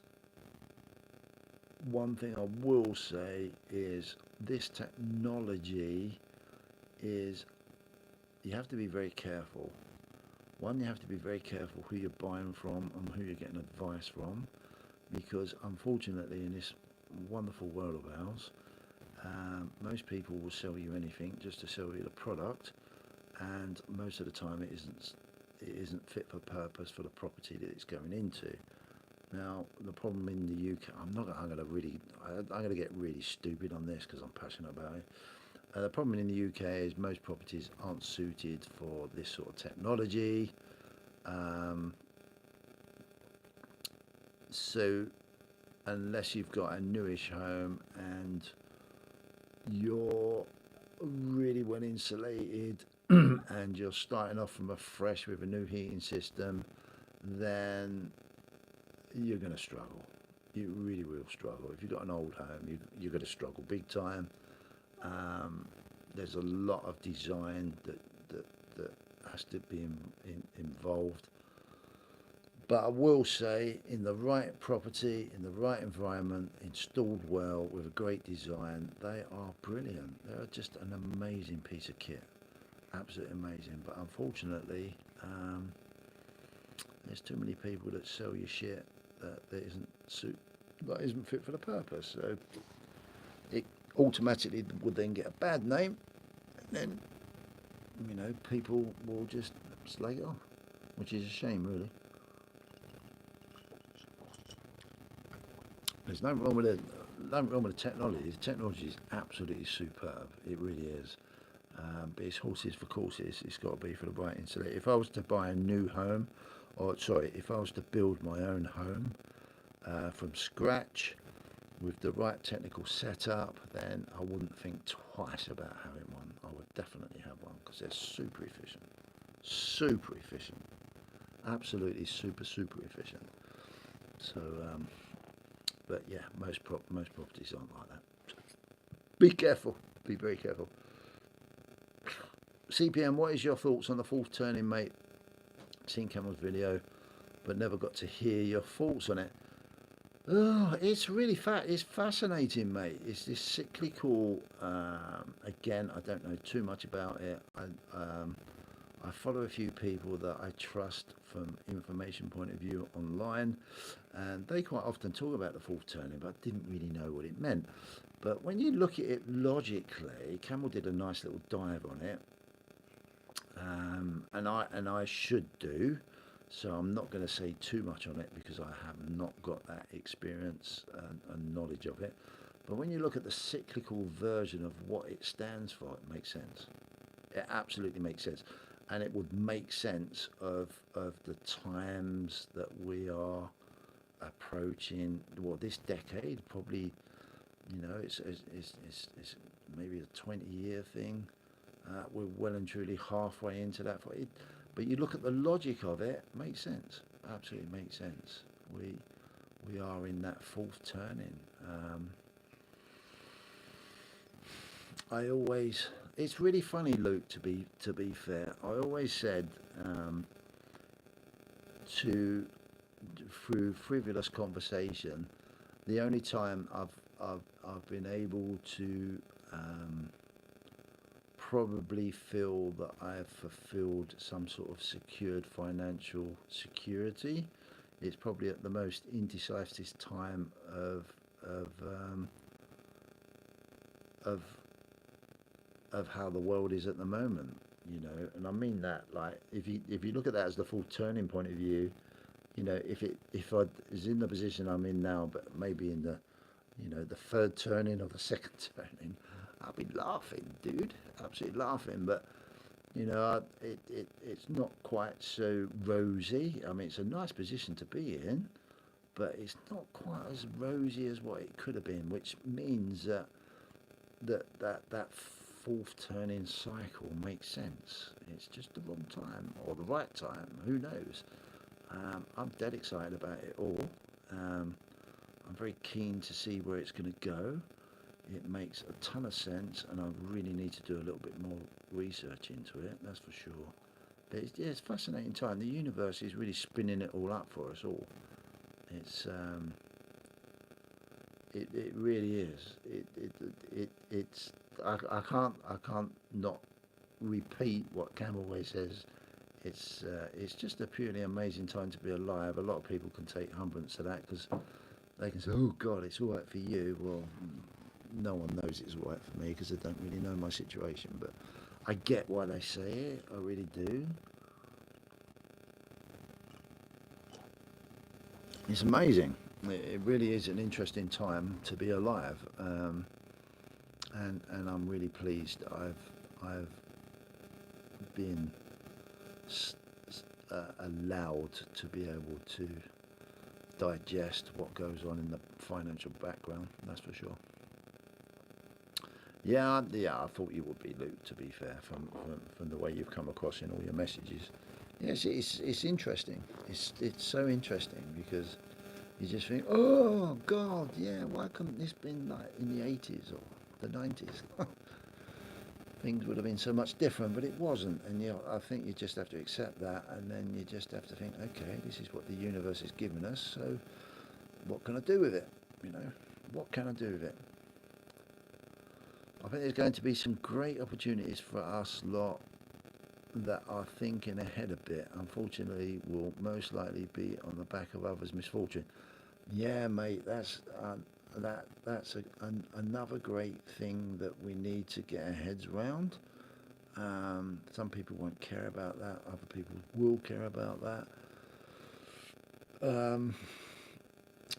one thing I will say is this technology is, you have to be very careful. One, you have to be very careful who you're buying from and who you're getting advice from, because unfortunately in this wonderful world of ours, most people will sell you anything just to sell you the product, and most of the time it isn't fit for purpose for the property that it's going into. Now the problem in the UK, I'm going to get really stupid on this because I'm passionate about it. The problem in the UK is most properties aren't suited for this sort of technology. So unless you've got a newish home and you're really well insulated and you're starting off from afresh with a new heating system, then you're going to struggle. You really will struggle. If you've got an old home, you're going to struggle big time. There's a lot of design that has to be involved. But I will say, in the right property, in the right environment, installed well, with a great design, they are brilliant. They're just an amazing piece of kit. Absolutely amazing. But unfortunately, there's too many people that sell you shit that isn't fit for the purpose. So it automatically would then get a bad name, and then people will just slag it off, which is a shame, really. There's nothing wrong with the technology. The technology is absolutely superb. It really is. But it's horses for courses. It's got to be for the right insulation. If I was to buy a new home, or sorry, if I was to build my own home from scratch with the right technical setup, then I wouldn't think twice about having one. I would definitely have one because they're super efficient, absolutely super efficient. So, but yeah, most properties aren't like that. Be careful. Be very careful. CPM, what is your thoughts on the fourth turning, mate? Seen Camel's video, but never got to hear your thoughts on it. Oh, it's really it's fascinating, mate. It's this cyclical. Again, I don't know too much about it. I follow a few people that I trust from information point of view online, and they quite often talk about the fourth turning, but I didn't really know what it meant. But when you look at it logically, Camel did a nice little dive on it, and I should do. So I'm not going to say too much on it because I have not got that experience and knowledge of it. But when you look at the cyclical version of what it stands for, it makes sense. It absolutely makes sense. And it would make sense of the times that we are approaching. Well, this decade probably, it's maybe a 20-year thing. We're well and truly halfway into that. But you look at the logic of it, makes sense. Absolutely makes sense. We are in that fourth turning. It's really funny, Luke. To be fair, I always said through frivolous conversation, the only time I've been able to probably feel that I have fulfilled some sort of secured financial security. It's probably at the most indecisive time of of how the world is at the moment, and I mean that, like, if you look at that as the full turning point of view, if I was in the position I'm in now, but maybe in the the third turning or the second turning, I'll be laughing, dude, absolutely laughing. But it's not quite so rosy. I mean, it's a nice position to be in, but it's not quite as rosy as what it could have been, which means that fourth turning cycle makes sense. It's just the wrong time or the right time. Who knows? I'm dead excited about it all. I'm very keen to see where it's going to go. It makes a ton of sense, and I really need to do a little bit more research into it, that's for sure. But it's a fascinating time. The universe is really spinning it all up for us all. It's it really is. It's I can't not repeat what Cam always says. It's just a purely amazing time to be alive. A lot of people can take umbrance to that because they can say, "Oh God, it's all right for you." Well, no one knows it's all right for me because they don't really know my situation. But I get why they say it. I really do. It's amazing. It really is an interesting time to be alive, and I'm really pleased I've been allowed to be able to digest what goes on in the financial background. That's for sure. Yeah, I thought you would be, Luke. To be fair, from the way you've come across in all your messages, yes, it's interesting. It's so interesting because you just think, oh God, yeah, why couldn't this been like in the 80s or the 90s? Things would have been so much different, but it wasn't. And I think you just have to accept that, and then you just have to think, okay, this is what the universe has given us. So, what can I do with it? What can I do with it? I think there's going to be some great opportunities for us lot that are thinking ahead a bit. Unfortunately, will most likely be on the back of others' misfortune. Yeah, mate, that's another great thing that we need to get our heads around. Some people won't care about that. Other people will care about that.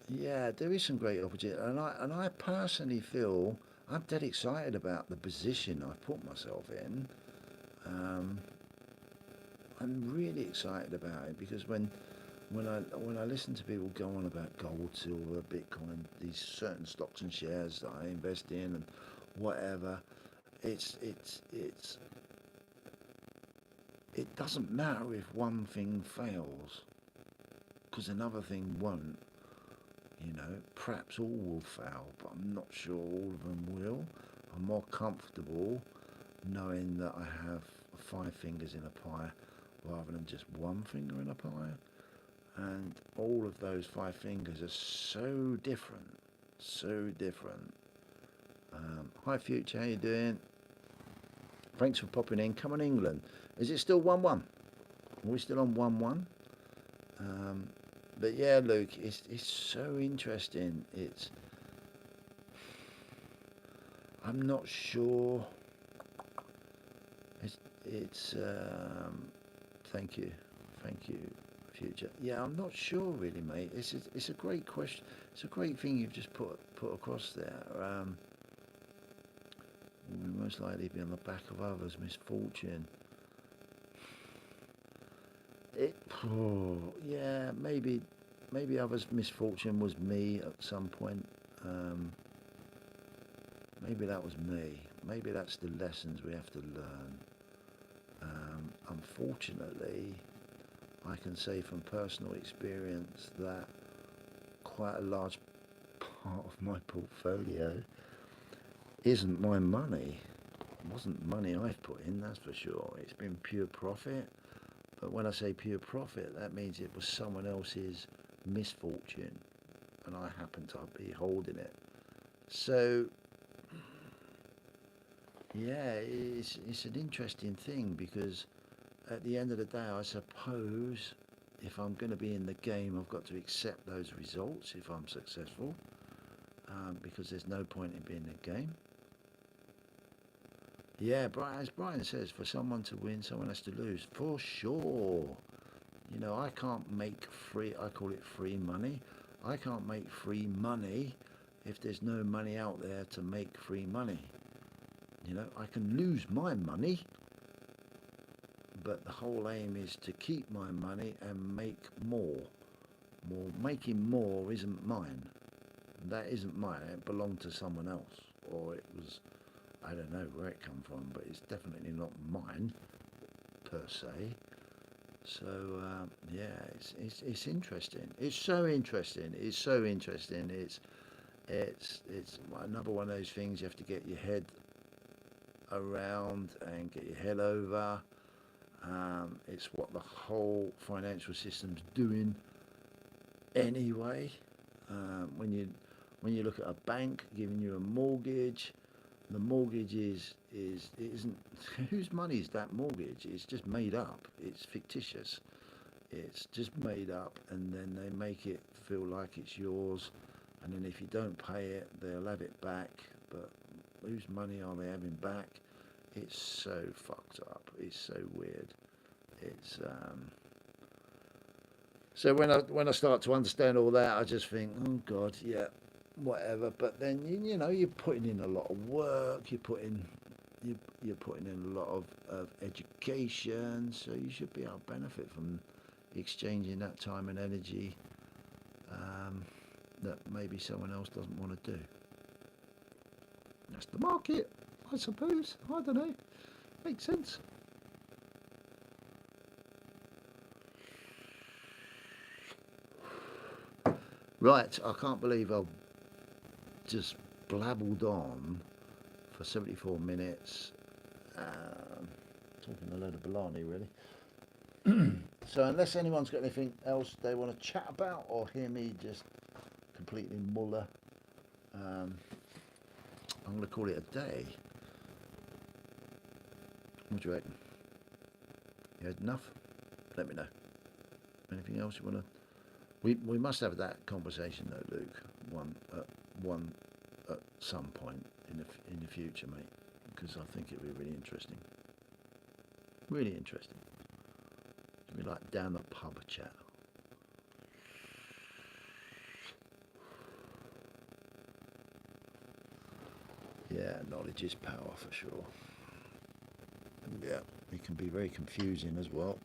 Yeah, there is some great opportunity, and I personally feel I'm dead excited about the position I put myself in. Um, I'm really excited about it because when I listen to people go on about gold, silver, Bitcoin, these certain stocks and shares that I invest in and whatever, it's it doesn't matter if one thing fails because another thing won't. You know, perhaps all will fail, but I'm not sure all of them will. I'm more comfortable knowing that I have 5 fingers in a pie rather than just one finger in a pie. And all of those 5 fingers are so different, so different. Hi Future, how you doing? Thanks for popping in. Come on England. Is it still 1-1? Are we still on 1-1? But yeah, Luke, it's so interesting. I'm not sure. It's thank you, Future. Yeah, I'm not sure really, mate. It's a great question. It's a great thing you've just put across there. We'll most likely be on the back of others' misfortune. Yeah, maybe others' misfortune was me at some point. Maybe that was me. Maybe that's the lessons we have to learn. Unfortunately, I can say from personal experience that quite a large part of my portfolio isn't my money. It wasn't money I've put in, that's for sure. It's been pure profit. But when I say pure profit, that means it was someone else's misfortune and I happen to be holding it. So, yeah, it's an interesting thing because at the end of the day, I suppose if I'm going to be in the game, I've got to accept those results if I'm successful, because there's no point in being in the game. Yeah, as Brian says, for someone to win, someone has to lose, for sure. You know, I can't make free, I call it free money. I can't make free money if there's no money out there to make free money. You know, I can lose my money, but the whole aim is to keep my money and make more. Making more isn't mine. That isn't mine. It belonged to someone else, or it was, I don't know where it come from, but it's definitely not mine per se. So yeah, it's interesting. It's so interesting. It's so interesting. It's another one of those things you have to get your head around and get your head over. It's what the whole financial system's doing anyway. When you look at a bank giving you a mortgage, the mortgage it isn't whose money is that mortgage? It's just made up. It's fictitious. It's just made up, and then they make it feel like it's yours, and then if you don't pay it, they'll have it back. But whose money are they having back? It's so fucked up. It's so weird. It's so when I start to understand all that, I just think, oh God, yeah, whatever. But then you know you're putting in a lot of work. You're putting in a lot of education, so you should be able to benefit from exchanging that time and energy that maybe someone else doesn't want to do. That's the market, I suppose. I don't know. Makes sense. Right, I can't believe I've just blabbled on for 74 minutes, talking a load of baloney, really. So unless anyone's got anything else they want to chat about or hear me just completely muller, I'm going to call it a day. What do you reckon? You had enough? Let me know. Anything else you want to... We must have that conversation though, Luke. One at some point in the future, mate, because I think it'll be really interesting. Really interesting. It'll be like down the pub chat. Yeah, knowledge is power for sure. Yeah, it can be very confusing as well.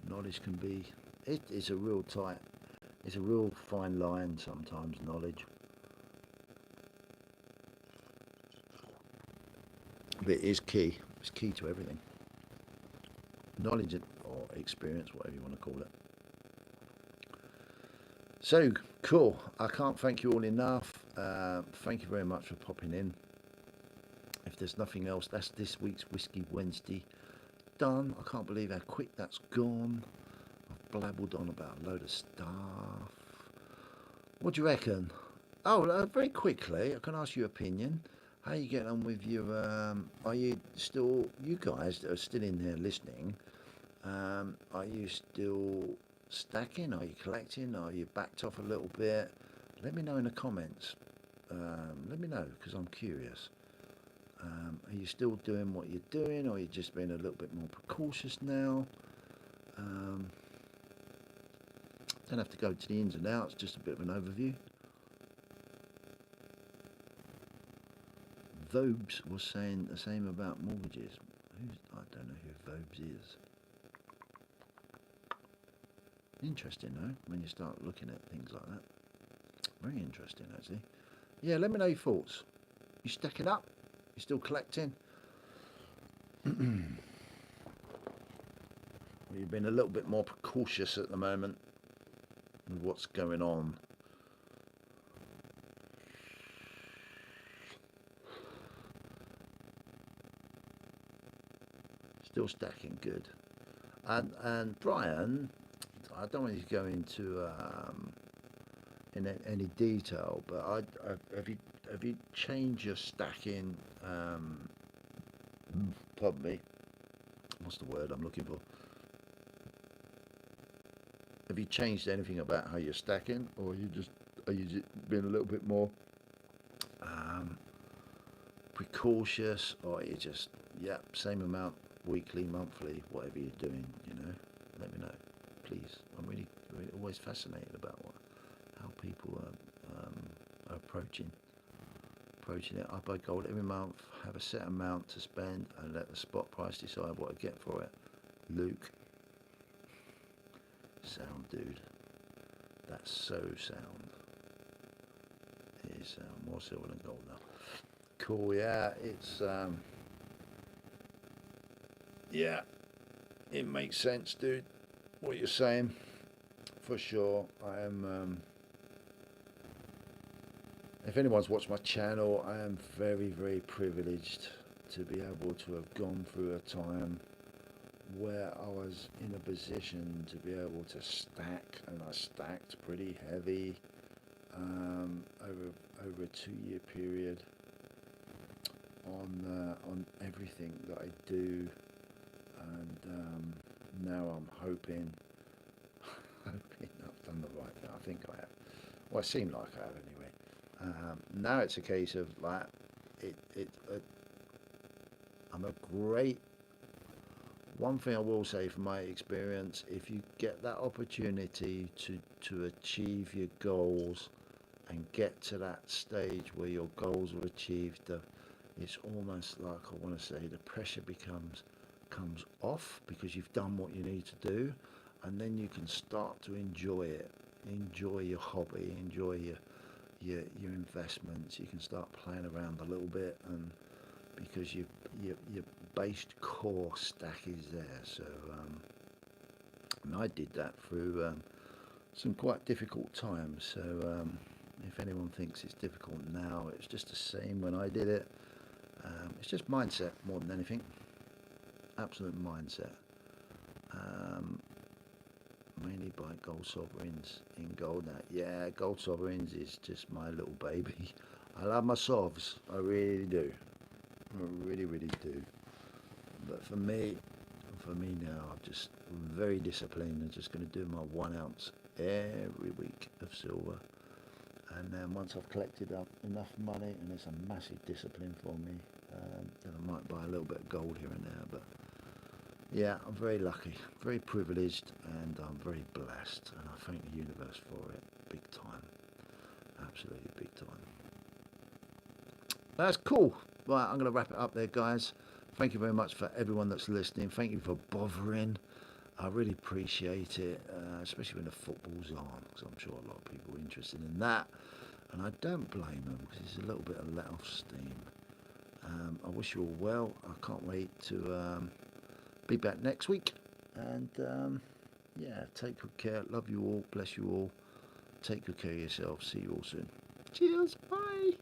Knowledge can be, it's a real tight, it's a real fine line sometimes, knowledge. But it is key, it's key to everything. Knowledge or experience, whatever you want to call it. So, cool. I can't thank you all enough. Thank you very much for popping in. If there's nothing else, that's this week's Whiskey Wednesday done. I can't believe how quick that's gone. I've blabbled on about a load of stuff. What do you reckon? Oh, very quickly, I can ask your opinion. How are you getting on with your? Are you still? You guys that are still in there listening, are you still stacking? Are you collecting? Are you backed off a little bit? Let me know in the comments. Let me know because I'm curious. Are you still doing what you're doing, or are you just being a little bit more precautious now? Don't have to go to the ins and outs, just a bit of an overview. Vobes was saying the same about mortgages. I don't know who Vobes is. Interesting though, when you start looking at things like that. Very interesting actually. Yeah, let me know your thoughts. You stacking up? You still collecting? You've been a little bit more precautious at the moment with what's going on. Still stacking, good. And Brian, I don't want you to go into in any detail, but have you changed your stacking? Pardon me. What's the word I'm looking for? Have you changed anything about how you're stacking, or are you just being a little bit more precautious, or are you just same amount weekly, monthly, whatever you're doing? Let me know, please. I'm really always fascinated about how people are approaching it. I buy gold every month, have a set amount to spend, and let the spot price decide what I get for it. Luke. Sound, dude. That's so sound. It is more silver than gold now. Cool, yeah, it's it makes sense, dude, what you're saying, for sure. I am if anyone's watched my channel, I am very, very privileged to be able to have gone through a time where I was in a position to be able to stack, and I stacked pretty heavy over a 2-year period on everything that I do, and now I'm hoping I've done the right thing. I think I have. Well, it seemed like I have anyway. Now it's a case of like I'm a great. One thing I will say from my experience, if you get that opportunity to achieve your goals and get to that stage where your goals are achieved, it's almost like, I want to say, the pressure comes off because you've done what you need to do, and then you can start to enjoy it, enjoy your hobby, enjoy your investments. You can start playing around a little bit, and because your based core stack is there. So and I did that through some quite difficult times. So if anyone thinks it's difficult now, it's just the same when I did it. It's just mindset more than anything. Absolute mindset. Mainly buy gold sovereigns in gold now. Yeah, gold sovereigns is just my little baby. I love my sovs. I really do. I really, really do. But for me now, I'm just very disciplined. I'm just going to do my 1 ounce every week of silver. And then once I've collected up enough money, and it's a massive discipline for me, then I might buy a little bit of gold here and there. But yeah, I'm very lucky, very privileged, and I'm very blessed. And I thank the universe for it, big time. Absolutely big time. That's cool. Right, I'm going to wrap it up there, guys. Thank you very much for everyone that's listening. Thank you for bothering. I really appreciate it, especially when the football's on, because I'm sure a lot of people are interested in that. And I don't blame them, because it's a little bit of let off steam. I wish you all well. I can't wait to be back next week. And yeah, take good care. Love you all. Bless you all. Take good care of yourself. See you all soon. Cheers. Bye.